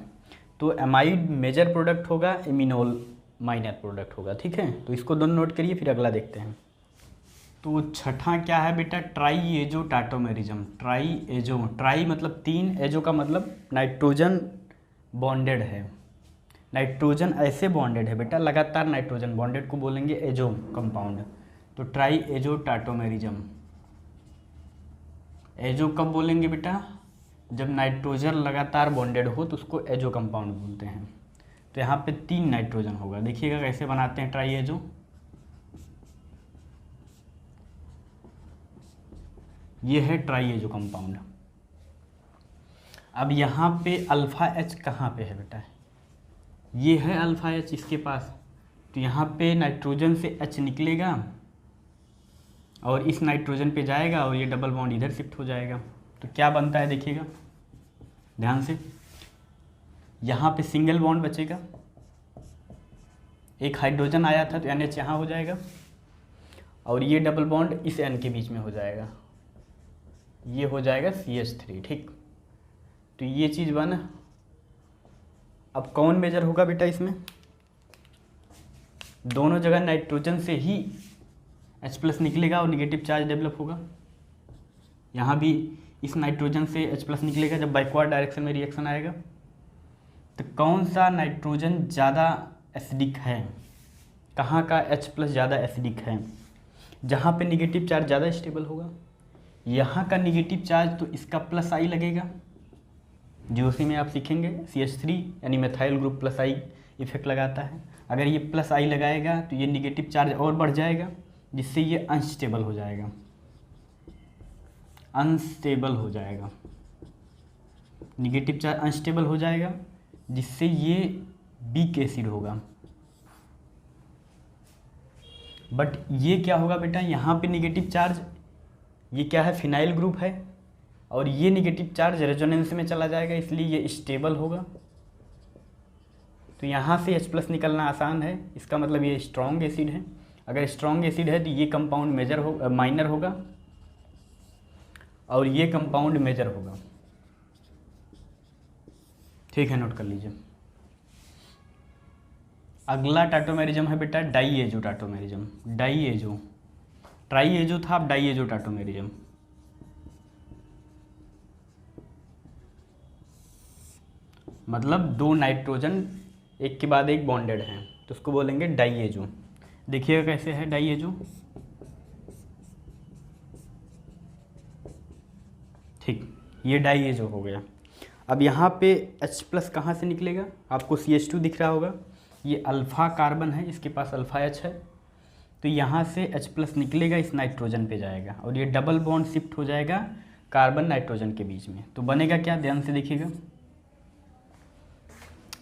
तो एमाइड मेजर प्रोडक्ट होगा, इमिनॉल माइनर प्रोडक्ट होगा, ठीक है। तो इसको दोनों नोट करिए, फिर अगला देखते हैं। तो छठा क्या है बेटा? ट्राईएजो टाटोमेरिज्म। ट्राई मतलब 3, एजो का मतलब नाइट्रोजन बॉन्डेड है। नाइट्रोजन ऐसे बॉन्डेड है बेटा, लगातार नाइट्रोजन बॉन्डेड को बोलेंगे एजो कंपाउंड। तो ट्राईएजो टाटोमेरिज्म। एजो कब बोलेंगे बेटा? जब नाइट्रोजन लगातार बॉन्डेड हो तो उसको एजो कंपाउंड बोलते हैं। तो यहाँ पे 3 नाइट्रोजन होगा। देखिएगा कैसे बनाते हैं ट्राईएजो। ये है ट्राईएजो कंपाउंड। अब यहाँ पे अल्फ़ा H कहाँ पे है बेटा? ये है अल्फ़ा H इसके पास, तो यहाँ पे नाइट्रोजन से H निकलेगा और इस नाइट्रोजन पे जाएगा और ये डबल बॉन्ड इधर शिफ्ट हो जाएगा। तो क्या बनता है देखिएगा ध्यान से, यहाँ पे सिंगल बॉन्ड बचेगा, एक हाइड्रोजन आया था तो NH यहाँ हो जाएगा और ये डबल बॉन्ड इस N के बीच में हो जाएगा, ये हो जाएगा CH3, ठीक। तो ये चीज़ बना। अब कौन मेजर होगा बेटा इसमें? दोनों जगह नाइट्रोजन से ही H+ निकलेगा और निगेटिव चार्ज डेवलप होगा। यहाँ भी इस नाइट्रोजन से H+ निकलेगा जब बैकवर्ड डायरेक्शन में रिएक्शन आएगा। तो कौन सा नाइट्रोजन ज़्यादा एसिडिक है? कहाँ का H+ ज़्यादा एसिडिक है? जहाँ पे निगेटिव चार्ज ज़्यादा स्टेबल होगा। यहाँ का निगेटिव चार्ज तो इसका +I लगेगा, जीओसी में आप सीखेंगे CH3 यानी मेथाइल ग्रुप +I इफेक्ट लगाता है। अगर ये +I लगाएगा तो ये निगेटिव चार्ज और बढ़ जाएगा, जिससे ये अनस्टेबल हो जाएगा, निगेटिव चार्ज अनस्टेबल हो जाएगा, जिससे ये वीक एसिड होगा। बट ये क्या होगा बेटा? यहाँ पे निगेटिव चार्ज, ये क्या है? फिनाइल ग्रुप है और ये निगेटिव चार्ज रेजोनेंस में चला जाएगा, इसलिए ये स्टेबल होगा। तो यहाँ से H+ निकलना आसान है, इसका मतलब ये स्ट्रॉन्ग एसिड है। अगर स्ट्रॉन्ग एसिड है तो ये कंपाउंड माइनर होगा और ये कंपाउंड मेजर होगा, ठीक है, नोट कर लीजिए। अगला टाटोमेरिज्म है बेटा डाईएजो टाटोमेरिज्म। डाईएजो, ट्राईएजो था, अब डाईएजो टाटोमेरिज्म। मतलब दो नाइट्रोजन एक के बाद एक बॉन्डेड हैं, तो उसको बोलेंगे डाइएजो। देखिएगा कैसे है डाइएजो, ठीक, ये डाइएजो हो गया। अब यहाँ पे H+ कहाँ से निकलेगा, आपको CH2 दिख रहा होगा, ये अल्फ़ा कार्बन है, इसके पास अल्फ़ा H है, तो यहाँ से H+ निकलेगा, इस नाइट्रोजन पे जाएगा और ये डबल बॉन्ड शिफ्ट हो जाएगा कार्बन नाइट्रोजन के बीच में। तो बनेगा क्या, ध्यान से देखिएगा,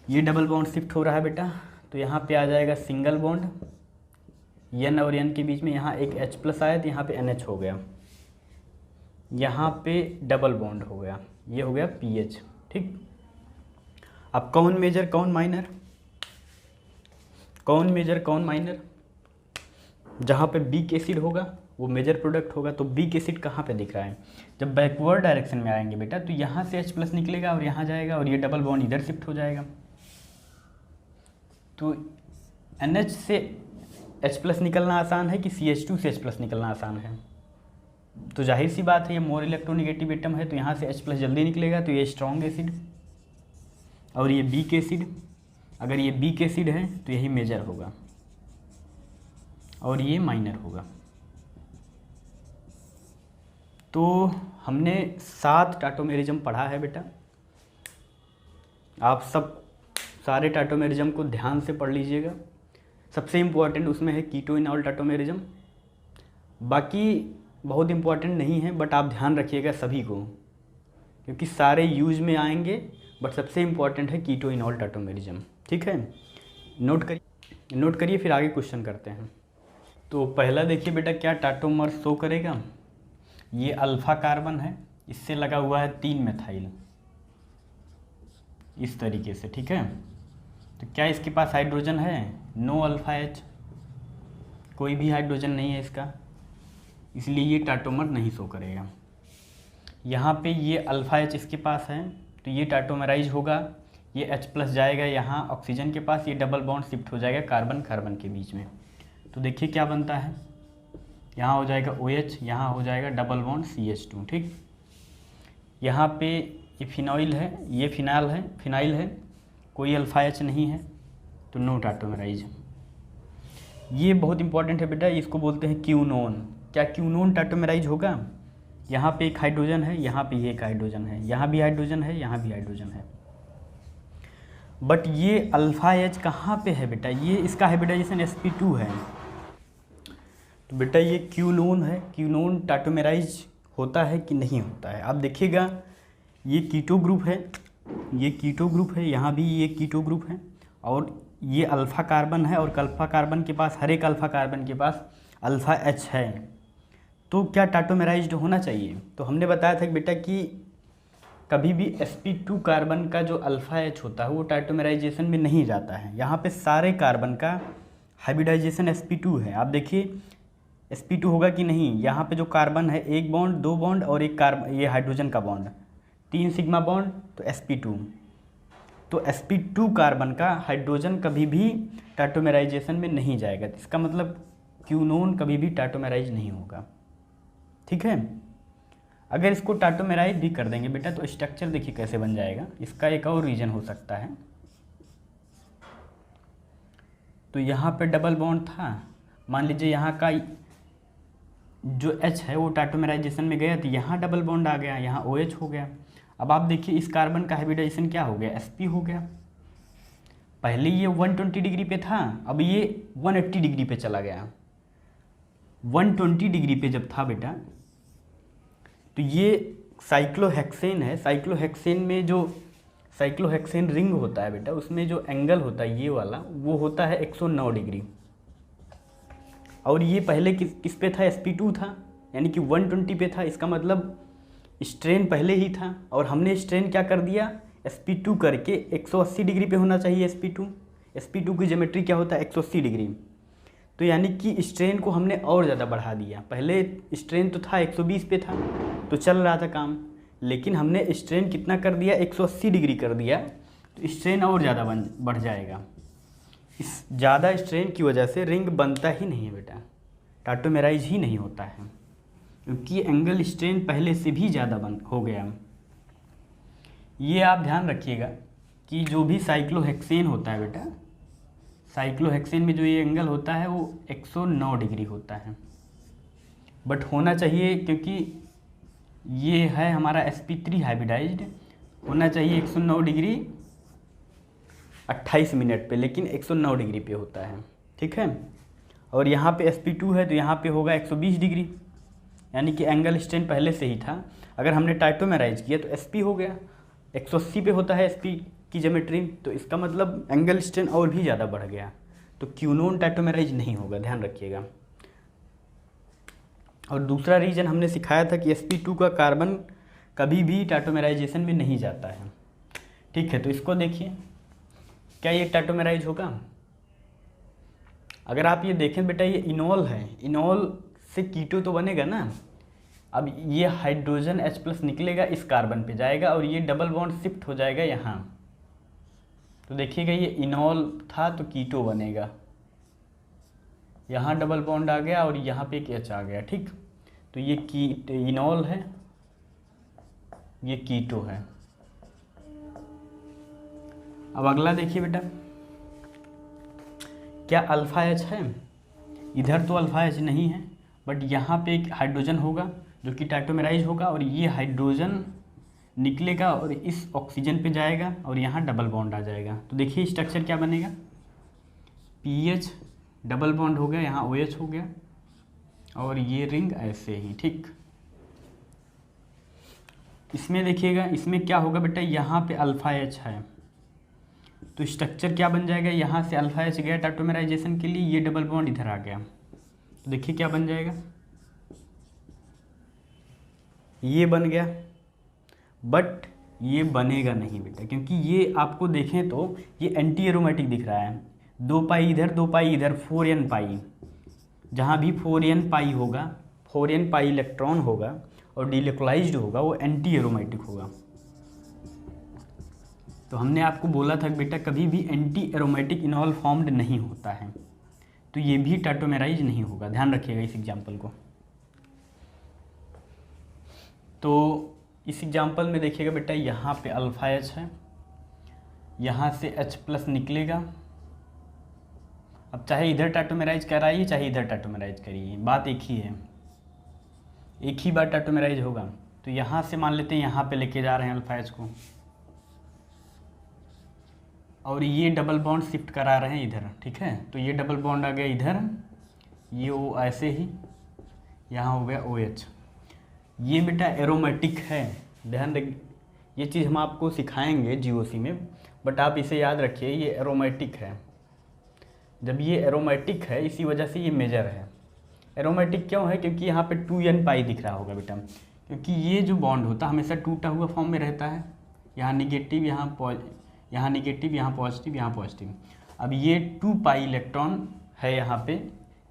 ये डबल बॉन्ड शिफ्ट हो रहा है बेटा, तो यहाँ पे आ जाएगा सिंगल बॉन्ड N और N के बीच में, यहाँ एक H+ आया तो यहाँ पे NH हो गया, यहाँ पे डबल बॉन्ड हो गया, ये हो गया PH, ठीक। अब कौन मेजर कौन माइनर, कौन मेजर कौन माइनर, जहाँ पे बिक एसिड होगा वो मेजर प्रोडक्ट होगा। तो बिक एसिड कहाँ पे दिख रहा है, जब बैकवर्ड डायरेक्शन में आएंगे बेटा, तो यहाँ से H+ निकलेगा और यहाँ जाएगा और ये डबल बॉन्ड इधर शिफ्ट हो जाएगा। तो NH से H+ निकलना आसान है कि CH2 से H+ निकलना आसान है, तो जाहिर सी बात है ये मोर इलेक्ट्रोनेगेटिव एटम है, तो यहाँ से H+ जल्दी निकलेगा, तो ये स्ट्रॉन्ग एसिड और ये वीक एसिड, अगर ये वीक एसिड है तो यही मेजर होगा और ये माइनर होगा। तो हमने 7 टाटोमेरिज्म पढ़ा है बेटा, आप सब सारे टाटोमेरिज्म को ध्यान से पढ़ लीजिएगा। सबसे इम्पोर्टेंट उसमें है कीटोइनॉल टाटोमेरिज्म, बाकी बहुत इम्पोर्टेंट नहीं है, बट आप ध्यान रखिएगा सभी को, क्योंकि सारे यूज में आएंगे, बट सबसे इम्पोर्टेंट है कीटोइनॉल टाटोमेरिज्म, ठीक है। नोट करिए फिर आगे क्वेश्चन करते हैं। तो पहला देखिए बेटा, क्या टाटोमर शो करेगा, ये अल्फ़ा कार्बन है, इससे लगा हुआ है 3 मेथाइल इस तरीके से, ठीक है। तो क्या इसके पास हाइड्रोजन है, नो अल्फ़ा H, कोई भी हाइड्रोजन नहीं है इसका, इसलिए ये टाटोमर नहीं शो करेगा। यहाँ पे ये अल्फ़ा H इसके पास है, तो ये टाटोमराइज होगा, ये H+ जाएगा यहाँ ऑक्सीजन के पास, ये डबल बॉन्ड शिफ्ट हो जाएगा कार्बन कार्बन के बीच में। तो देखिए क्या बनता है, यहाँ हो जाएगा OH, यहाँ हो जाएगा डबल बॉन्ड CH2, ठीक। यहाँ पे ये फिनॉइल है, ये फिनाइल है, कोई अल्फ़ा H नहीं है, तो नो टाटोमराइज। ये बहुत इंपॉर्टेंट है बेटा, इसको बोलते हैं क्यूनोन। क्या क्यूनोन टाटोमराइज होगा, यहाँ पे एक हाइड्रोजन है, यहाँ पे एक हाइड्रोजन है, यहाँ भी हाइड्रोजन है, यहाँ भी हाइड्रोजन है, बट ये अल्फ़ा H कहाँ पे है बेटा, ये इसका हाइब्रिडाइजेशन sp2 है, तो बेटा ये क्यूनोन है। क्यूनोन टाटोमेराइज होता है कि नहीं होता है, आप देखिएगा, ये कीटो ग्रुप है, ये कीटो ग्रुप है, यहाँ भी ये कीटो ग्रुप है, और ये अल्फ़ा कार्बन है, और अल्फ़ा कार्बन के पास, हर एक अल्फ़ा कार्बन के पास अल्फ़ा H है, तो क्या टाटोमेराइज्ड होना चाहिए। तो हमने बताया था कि बेटा कि कभी भी sp2 कार्बन का जो अल्फ़ा H होता है वो टाटोमेराइजेशन में नहीं जाता है। यहाँ पे सारे कार्बन का हाइब्रिडाइजेशन sp2 है, आप देखिए sp2 होगा कि नहीं, यहाँ पे जो कार्बन है, एक बॉन्ड, 2 बॉन्ड और एक कार्बन, ये हाइड्रोजन का बॉन्ड, 3 सिग्मा बॉन्ड, तो sp2, तो sp2 कार्बन का हाइड्रोजन कभी भी टाटोमेराइजेशन में नहीं जाएगा, इसका मतलब क्यूनोन कभी भी टाटोमेराइज नहीं होगा, ठीक है। अगर इसको टाटोमेराइज भी कर देंगे बेटा, तो स्ट्रक्चर देखिए कैसे बन जाएगा, इसका एक और रीजन हो सकता है। तो यहाँ पे डबल बॉन्ड था, मान लीजिए यहाँ का जो H है वो टाटोमेराइजेशन में गया, तो यहाँ डबल बॉन्ड आ गया, यहाँ OH हो गया। अब आप देखिए इस कार्बन का हाइब्रिडाइजेशन क्या हो गया, sp हो गया। पहले ये 120 डिग्री पे था, अब ये 180 डिग्री पे चला गया। 120 डिग्री पे जब था बेटा, तो ये साइक्लोहेक्सेन है, साइक्लोहेक्सेन में जो साइक्लोहेक्सेन रिंग होता है बेटा, उसमें जो एंगल होता है ये वाला, वो होता है 109 डिग्री, और ये पहले किस पे था, sp2 था, यानी कि 120 पे था, इसका मतलब स्ट्रेन पहले ही था, और हमने स्ट्रेन क्या कर दिया, sp2 करके 180 डिग्री पे होना चाहिए sp2 की ज्योमेट्री क्या होता है 180 डिग्री, तो यानी कि स्ट्रेन को हमने और ज़्यादा बढ़ा दिया। पहले स्ट्रेन तो था 120 पे था, तो चल रहा था काम, लेकिन हमने स्ट्रेन कितना कर दिया, 180 डिग्री कर दिया, तो स्ट्रेन और ज़्यादा बढ़ जाएगा। इस ज़्यादा स्ट्रेन की वजह से रिंग बनता ही नहीं है बेटा, टाटोमेराइज ही नहीं होता है, क्योंकि एंगल स्ट्रेन पहले से भी ज़्यादा हो गया। ये आप ध्यान रखिएगा कि जो भी साइक्लोहेक्सेन होता है बेटा, साइक्लोहेक्सेन में जो ये एंगल होता है वो 109 डिग्री होता है। बट होना चाहिए, क्योंकि ये है हमारा sp3 हाइब्रिडाइज्ड, होना चाहिए 109 डिग्री 28 मिनट पे, लेकिन 109 डिग्री पे होता है। ठीक है, और यहाँ पे sp2 है तो यहाँ पे होगा 120 डिग्री, यानी कि एंगल स्ट्रेन पहले से ही था। अगर हमने टाइटोमेराइज किया तो sp हो गया, 180 पे होता है sp की ज्योमेट्री, तो इसका मतलब एंगल स्ट्रेन और भी ज़्यादा बढ़ गया, तो क्यूनोन टाइटोमेराइज नहीं होगा, ध्यान रखिएगा। और दूसरा रीजन हमने सिखाया था कि sp2 का कार्बन कभी भी टाइटोमेराइजेशन में नहीं जाता है। ठीक है, तो इसको देखिए, क्या ये टाइटोमेराइज होगा? अगर आप ये देखें बेटा, ये इनॉल है, इनॉल से कीटो तो बनेगा ना। अब ये हाइड्रोजन H+ निकलेगा, इस कार्बन पे जाएगा और ये डबल बॉन्ड शिफ्ट हो जाएगा यहाँ। तो देखिएगा ये इनॉल था तो कीटो बनेगा, यहाँ डबल बॉन्ड आ गया और यहाँ पे एक H आ गया। ठीक, तो ये इनॉल है, ये कीटो है। अब अगला देखिए बेटा, क्या अल्फा H है? इधर तो अल्फा H नहीं है, बट यहाँ पे एक हाइड्रोजन होगा जो कि टाइटोमेराइज होगा, और ये हाइड्रोजन निकलेगा और इस ऑक्सीजन पे जाएगा और यहाँ डबल बॉन्ड आ जाएगा। तो देखिए स्ट्रक्चर क्या बनेगा, PH डबल बॉन्ड हो गया, यहाँ OH हो गया, और ये रिंग ऐसे ही। ठीक, इसमें देखिएगा, इसमें क्या होगा बेटा, यहाँ पे अल्फा H है, तो स्ट्रक्चर क्या बन जाएगा, यहाँ से अल्फा H गया टाइटोमेराइजेशन के लिए, ये डबल बॉन्ड इधर आ गया, तो देखिए क्या बन जाएगा, ये बन गया। बट ये बनेगा नहीं बेटा, क्योंकि ये आपको देखें तो ये एंटी एरोमेटिक दिख रहा है, 2 पाई इधर 2 पाई इधर, 4n पाई, जहाँ भी 4n पाई होगा, 4n पाई इलेक्ट्रॉन होगा और डीलोकलाइज्ड होगा, वो एंटी एरोमेटिक होगा। तो हमने आपको बोला था बेटा कभी भी एंटी एरोमेटिक इनॉल फॉर्म्ड नहीं होता है, तो ये भी टाइटोमेराइज नहीं होगा, ध्यान रखिएगा इस एग्जाम्पल को। तो इस एग्जाम्पल में देखिएगा बेटा, यहाँ पे अल्फा H है, यहाँ से H+ निकलेगा। अब चाहे इधर टाइटोमेराइज कराइए चाहे इधर टाइटोमेराइज करिए, बात एक ही है, एक ही बार टाइटोमेराइज होगा। तो यहाँ से मान लेते हैं यहाँ पे लेके जा रहे हैं अल्फा H को, और ये डबल बॉन्ड शिफ्ट करा रहे हैं इधर। ठीक है, तो ये डबल बॉन्ड आ गया इधर, ये वो ऐसे ही, यहाँ हो गया OH। ये बेटा एरोमेटिक है, ध्यान रखिए, ये चीज़ हम आपको सिखाएंगे GOC में, बट आप इसे याद रखिए, ये एरोमेटिक है। जब ये एरोमेटिक है इसी वजह से ये मेजर है। एरोमेटिक क्यों है? क्योंकि यहाँ पे 2n पाई दिख रहा होगा बेटा, क्योंकि ये जो बॉन्ड होता है हमेशा टूटा हुआ फॉर्म में रहता है, यहाँ निगेटिव, यहाँ निगेटिव, यहाँ पॉजिटिव, यहाँ पॉजिटिव। अब ये 2 पाई इलेक्ट्रॉन है, यहाँ पे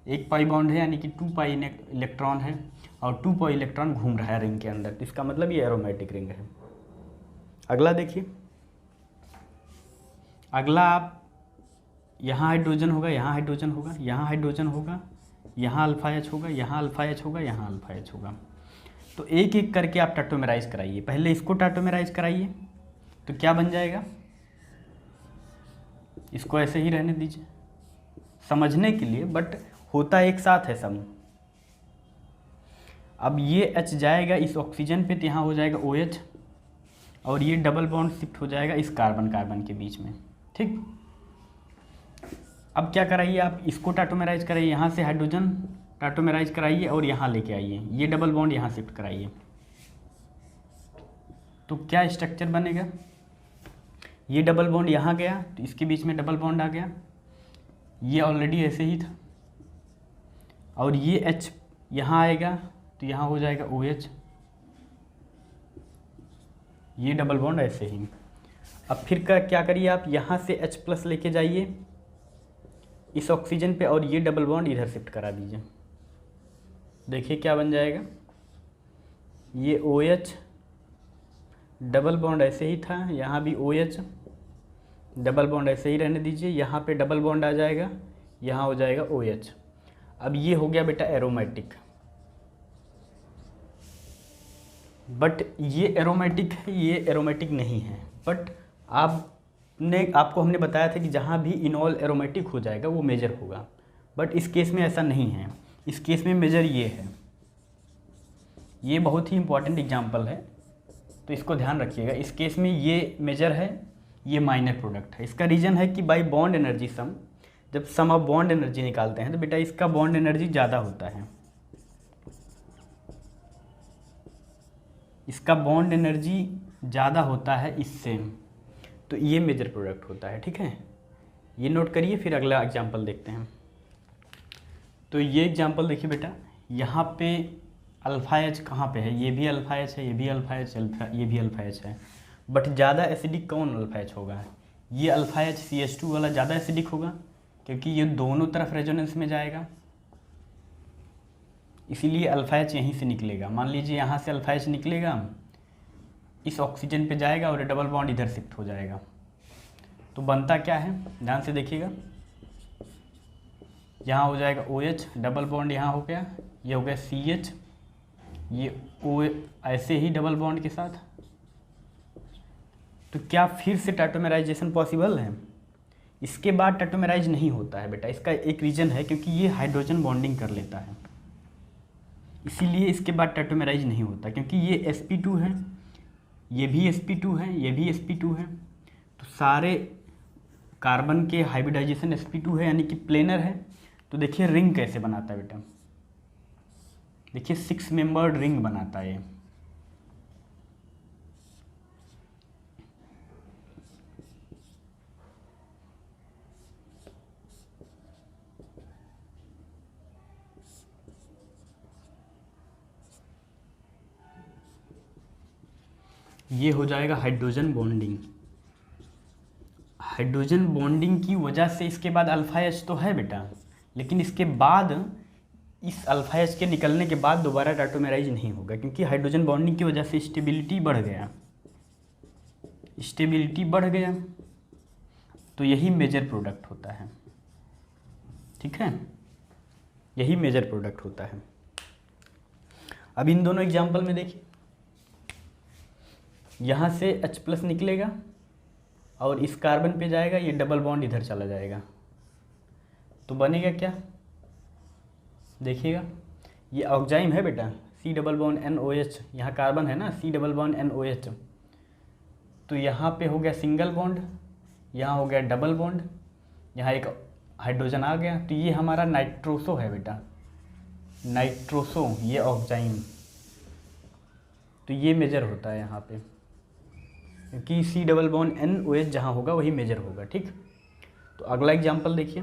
1 पाई बॉन्ड है, यानी कि 2 पाई इलेक्ट्रॉन है, और 2 पाई इलेक्ट्रॉन घूम रहा है रिंग के अंदर, तो इसका मतलब ये एरोमेटिक रिंग है। अगला देखिए, अगला आप यहाँ हाइड्रोजन होगा, यहाँ हाइड्रोजन होगा, यहाँ हाइड्रोजन होगा, यहाँ अल्फा H होगा, यहाँ अल्फा H होगा, यहाँ अल्फा H होगा। तो एक एक करके आप टाइटोमेराइज कराइए, पहले इसको टाइटोमेराइज कराइए, तो क्या बन जाएगा, इसको ऐसे ही रहने दीजिए समझने के लिए, बट होता एक साथ है सब। अब ये H जाएगा इस ऑक्सीजन पे, तो यहाँ हो जाएगा OH, और ये डबल बॉन्ड शिफ्ट हो जाएगा इस कार्बन कार्बन के बीच में। ठीक, अब क्या कराइए, आप इसको टाइटोमेराइज कराइए, यहाँ से हाइड्रोजन टाइटोमेराइज कराइए और यहाँ लेके आइए, ये डबल बॉन्ड यहाँ शिफ्ट कराइए, तो क्या स्ट्रक्चर बनेगा, ये डबल बॉन्ड यहाँ गया तो इसके बीच में डबल बॉन्ड आ गया, ये ऑलरेडी ऐसे ही था, और ये H यहाँ आएगा तो यहाँ हो जाएगा OH, ये डबल बॉन्ड ऐसे ही। अब फिर क्या करिए, आप यहाँ से H+ लेके जाइए इस ऑक्सीजन पे, और ये डबल बॉन्ड इधर शिफ्ट करा दीजिए, देखिए क्या बन जाएगा, ये OH डबल बॉन्ड ऐसे ही था, यहाँ भी OH डबल बॉन्ड ऐसे ही रहने दीजिए, यहाँ पे डबल बॉन्ड आ जाएगा, यहाँ हो जाएगा OH। अब ये हो गया बेटा एरोमेटिक, बट ये एरोमेटिक है, ये एरोमेटिक नहीं है, बट आप ने आपको हमने बताया था कि जहाँ भी इनॉल एरोमेटिक हो जाएगा वो मेजर होगा, बट इस केस में ऐसा नहीं है। इस केस में मेजर ये है। ये बहुत ही इंपॉर्टेंट एग्जांपल है, तो इसको ध्यान रखिएगा। इस केस में ये मेजर है, ये माइनर प्रोडक्ट है। इसका रीज़न है कि बाई बॉन्ड एनर्जी सम, जब सम ऑफ बॉन्ड एनर्जी निकालते हैं तो बेटा इसका बॉन्ड एनर्जी ज़्यादा होता है, इसका बॉन्ड एनर्जी ज़्यादा होता है इससे, तो ये मेजर प्रोडक्ट होता है। ठीक है, ये नोट करिए, फिर अगला एग्जांपल देखते हैं। तो ये एग्जांपल देखिए बेटा, यहाँ पे अल्फा एच कहाँ पे है, ये भी अल्फा एच है, ये भी अल्फा एच, ये भी अल्फा एच है, बट ज़्यादा एसिडिक कौन अल्फा एच होगा? ये अल्फा एच CH2 वाला ज़्यादा एसिडिक होगा, क्योंकि ये दोनों तरफ रेजोनेंस में जाएगा, इसीलिए अल्फा एच यहीं से निकलेगा। मान लीजिए यहाँ से अल्फा एच निकलेगा, इस ऑक्सीजन पे जाएगा और डबल बॉन्ड इधर शिफ्ट हो जाएगा, तो बनता क्या है, ध्यान से देखिएगा। यहाँ हो जाएगा OH, डबल बॉन्ड यहाँ हो गया, ये हो गया CH, ये O ऐसे ही डबल बॉन्ड के साथ। तो क्या फिर से टाटोमेराइजेशन पॉसिबल है? इसके बाद टाटोमेराइज नहीं होता है बेटा। इसका एक रीज़न है, क्योंकि ये हाइड्रोजन बॉन्डिंग कर लेता है, इसीलिए इसके बाद टाटोमेराइज नहीं होता। क्योंकि ये sp2 है, ये भी sp2 है, ये भी sp2 है, तो सारे कार्बन के हाइब्रिडाइजेशन sp2 है, यानी कि प्लेनर है। तो देखिए रिंग कैसे बनाता है बेटा, देखिए 6 मेंबर्ड रिंग बनाता है ये हो जाएगा हाइड्रोजन बॉन्डिंग। हाइड्रोजन बॉन्डिंग की वजह से इसके बाद अल्फा एच तो है बेटा, लेकिन इसके बाद इस अल्फा एच के निकलने के बाद दोबारा टाटोमेराइज नहीं होगा, क्योंकि हाइड्रोजन बॉन्डिंग की वजह से स्टेबिलिटी बढ़ गया, स्टेबिलिटी बढ़ गया, तो यही मेजर प्रोडक्ट होता है। ठीक है, यही मेजर प्रोडक्ट होता है। अब इन दोनों एग्जाम्पल में देखिए, यहाँ से H+ निकलेगा और इस कार्बन पे जाएगा, ये डबल बॉन्ड इधर चला जाएगा, तो बनेगा क्या, देखिएगा ये ऑक्जाइम है बेटा, C डबल बॉन्ड NOH, यहाँ कार्बन है ना, C डबल बॉन्ड NOH, तो यहाँ पे हो गया सिंगल बॉन्ड, यहाँ हो गया डबल बॉन्ड, यहाँ एक हाइड्रोजन आ गया, तो ये हमारा नाइट्रोसो है बेटा, नाइट्रोसो, ये ऑक्जाइम, तो ये मेजर होता है यहाँ पे, क्योंकि C डबल बॉन्ड NOH जहाँ होगा वही मेजर होगा। ठीक, तो अगला एग्जाम्पल देखिए,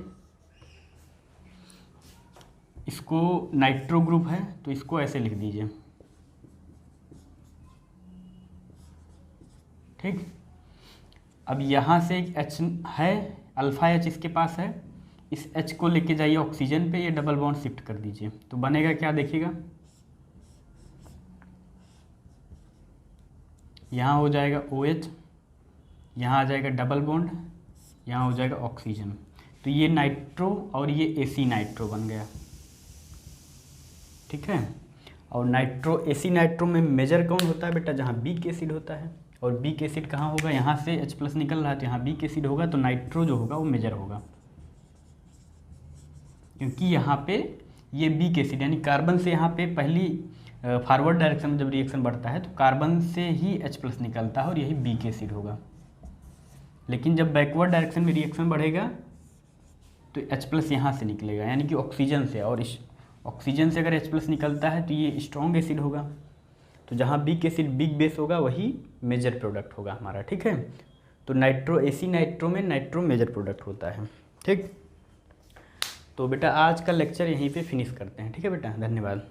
इसको नाइट्रो ग्रुप है, तो इसको ऐसे लिख दीजिए। ठीक, अब यहाँ से एक H है, अल्फा H इसके पास है, इस H को लेके जाइए ऑक्सीजन पे, ये डबल बॉन्ड शिफ्ट कर दीजिए, तो बनेगा क्या, देखिएगा यहाँ हो जाएगा OH, यहाँ आ जाएगा डबल बॉन्ड, यहाँ हो जाएगा ऑक्सीजन, तो ये नाइट्रो और ये AC नाइट्रो बन गया। ठीक है, और नाइट्रो AC नाइट्रो में मेजर कौन होता है बेटा, जहाँ बीक एसिड होता है, और बीक एसिड कहाँ होगा, यहाँ से H+ निकल रहा है, तो यहाँ बीक एसिड होगा, तो नाइट्रो जो होगा वो मेजर होगा, क्योंकि यहाँ पे ये बीक एसिड यानी कार्बन से यहाँ पे पहली फॉरवर्ड डायरेक्शन में जब रिएक्शन बढ़ता है तो कार्बन से ही H+ निकलता है और यही बीक एसिड होगा। लेकिन जब बैकवर्ड डायरेक्शन में रिएक्शन बढ़ेगा तो H+ यहाँ से निकलेगा, यानी कि ऑक्सीजन से, और इस ऑक्सीजन से अगर H+ निकलता है तो ये स्ट्रॉन्ग एसिड होगा, तो जहाँ बीक एसिड बिग बेस होगा वही मेजर प्रोडक्ट होगा हमारा। ठीक है, तो नाइट्रो AC नाइट्रो में नाइट्रो मेजर प्रोडक्ट होता है। ठीक, तो बेटा आज का लेक्चर यहीं पे फिनिश करते हैं। ठीक है बेटा, धन्यवाद।